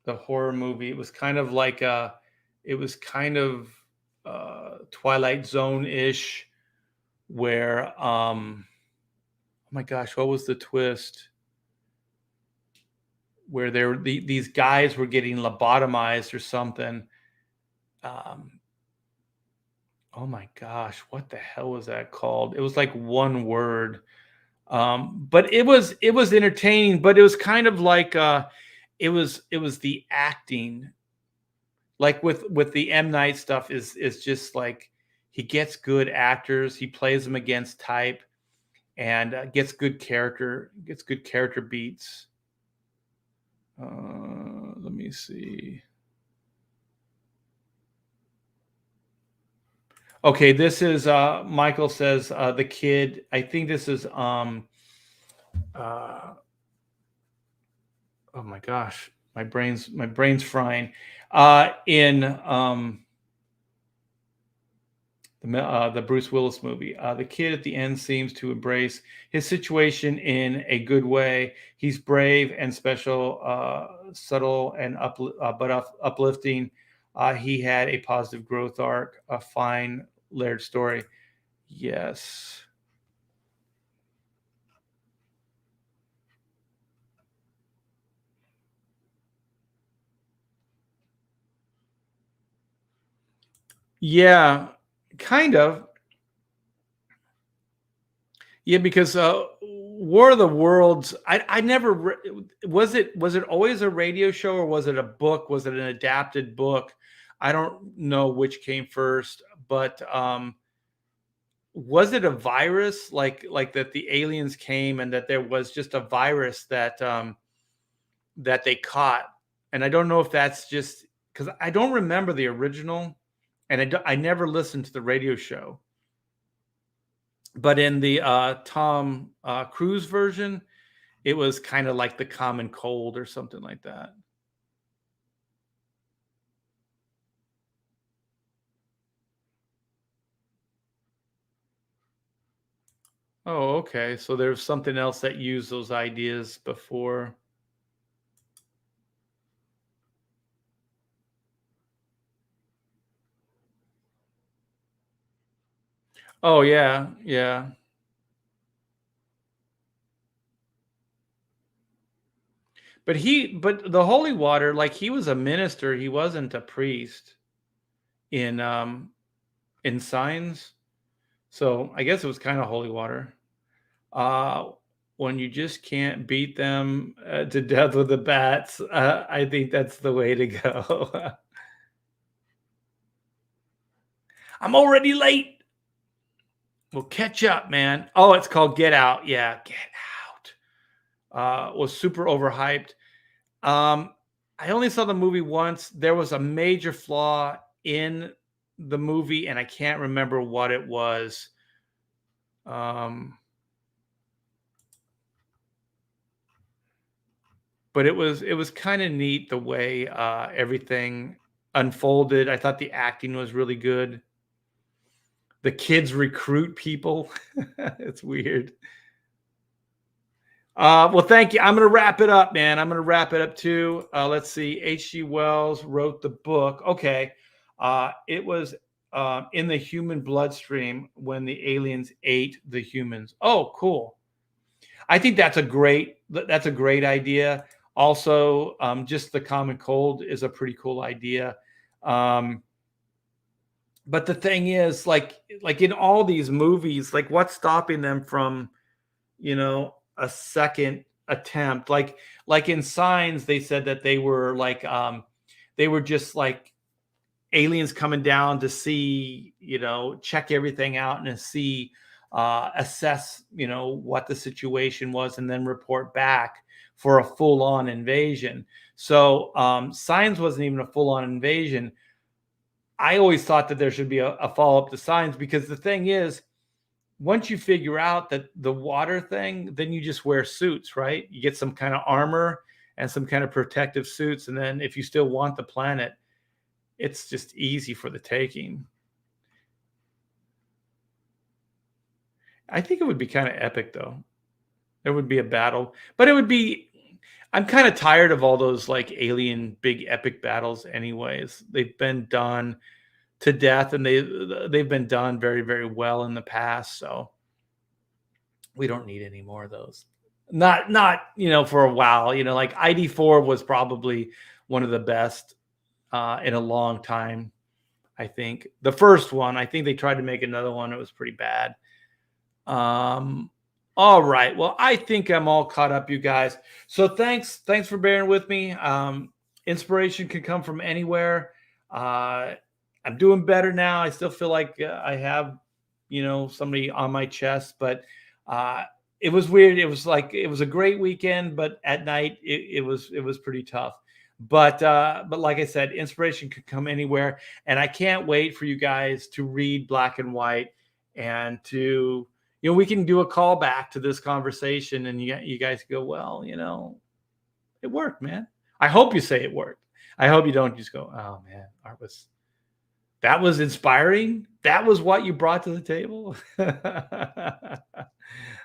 the horror movie. It was kind of like it was kind of Twilight Zone ish, where oh my gosh, what was the twist? Where these guys were getting lobotomized or something. Um, oh my gosh, what the hell was that called? It was like one word. But it was entertaining, but it was kind of like it was the acting, like with the M. Night stuff is just like he gets good actors, he plays them against type, and gets good character beats. Let me see. Okay, this is Michael says the kid. I think this is uh oh my gosh, my brain's frying. In the Bruce Willis movie. The kid at the end seems to embrace his situation in a good way. He's brave and special, subtle and uplifting. He had a positive growth arc, a fine layered story. Yes. Yeah, kind of. Yeah, because War of the Worlds, I never was it always a radio show or was it a book? Was it an adapted book? I don't know which came first, but was it a virus like that the aliens came and that there was just a virus that they caught? And I don't know if that's just because I don't remember the original, and I never listened to the radio show. But in the Tom Cruise version, it was kind of like the common cold or something like that. Oh, okay. So there's something else that used those ideas before. Oh yeah, yeah. But the holy water, like he was a minister, he wasn't a priest in signs. So I guess it was kind of holy water. Uh, when you just can't beat them to death with the bats, I think that's the way to go. I'm already late. We'll catch up, man. Oh, it's called Get Out. Yeah, Get Out. Was super overhyped. Um, I only saw the movie once. There was a major flaw in the movie, and I can't remember what it was. Um, but it was kind of neat the way everything unfolded. I thought the acting was really good. The kids recruit people. It's weird. Well, thank you. I'm going to wrap it up, man. I'm going to wrap it up too. Let's see. H.G. Wells wrote the book. Okay. It was in the human bloodstream when the aliens ate the humans. Oh, cool. I think that's a great idea. Also, just the common cold is a pretty cool idea. Um, but the thing is, like in all these movies, like what's stopping them from a second attempt? Like in Signs, they said that they were just like aliens coming down to see, check everything out and see, assess, what the situation was, and then report back for a full-on invasion. So Signs wasn't even a full-on invasion. I always thought that there should be a follow-up to Signs, because the thing is, once you figure out that the water thing, then you just wear suits, right? You get some kind of armor and some kind of protective suits, and then if you still want the planet, it's just easy for the taking. I think it would be kind of epic, though. There would be a battle, but it would be. I'm kind of tired of all those like alien big epic battles. Anyways, they've been done to death, and they've been done very very well in the past. So we don't need any more of those. Not for a while. Like ID4 was probably one of the best in a long time. I think the first one. I think they tried to make another one. It was pretty bad. Um, all right. Well, I think I'm all caught up, you guys. So thanks for bearing with me. Inspiration can come from anywhere. I'm doing better now. I still feel like I have, somebody on my chest, but uh, it was weird. It was a great weekend, but at night it was pretty tough. But like I said, inspiration could come anywhere, and I can't wait for you guys to read Black and White and to we can do a callback to this conversation, and you guys go, well, it worked, man. I hope you say it worked. I hope you don't just go, oh man, that was inspiring. That was what you brought to the table.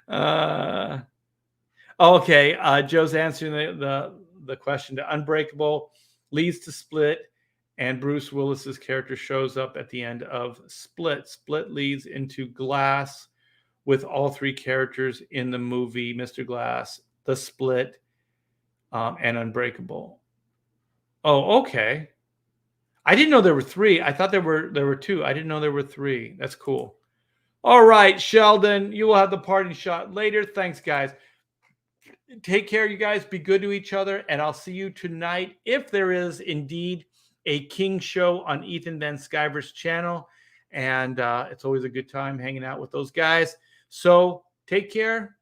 uh, okay. Joe's answering the question. To Unbreakable leads to Split, and Bruce Willis's character shows up at the end of Split. Split leads into Glass, with all three characters in the movie: Mr. Glass, The Split, and Unbreakable. Oh, okay. I didn't know there were three. I thought there were two. I didn't know there were three. That's cool. All right, Sheldon, you will have the parting shot later. Thanks, guys. Take care, you guys. Be good to each other, and I'll see you tonight, if there is indeed a King show on Ethan Van Sciver's channel. And it's always a good time hanging out with those guys. So take care.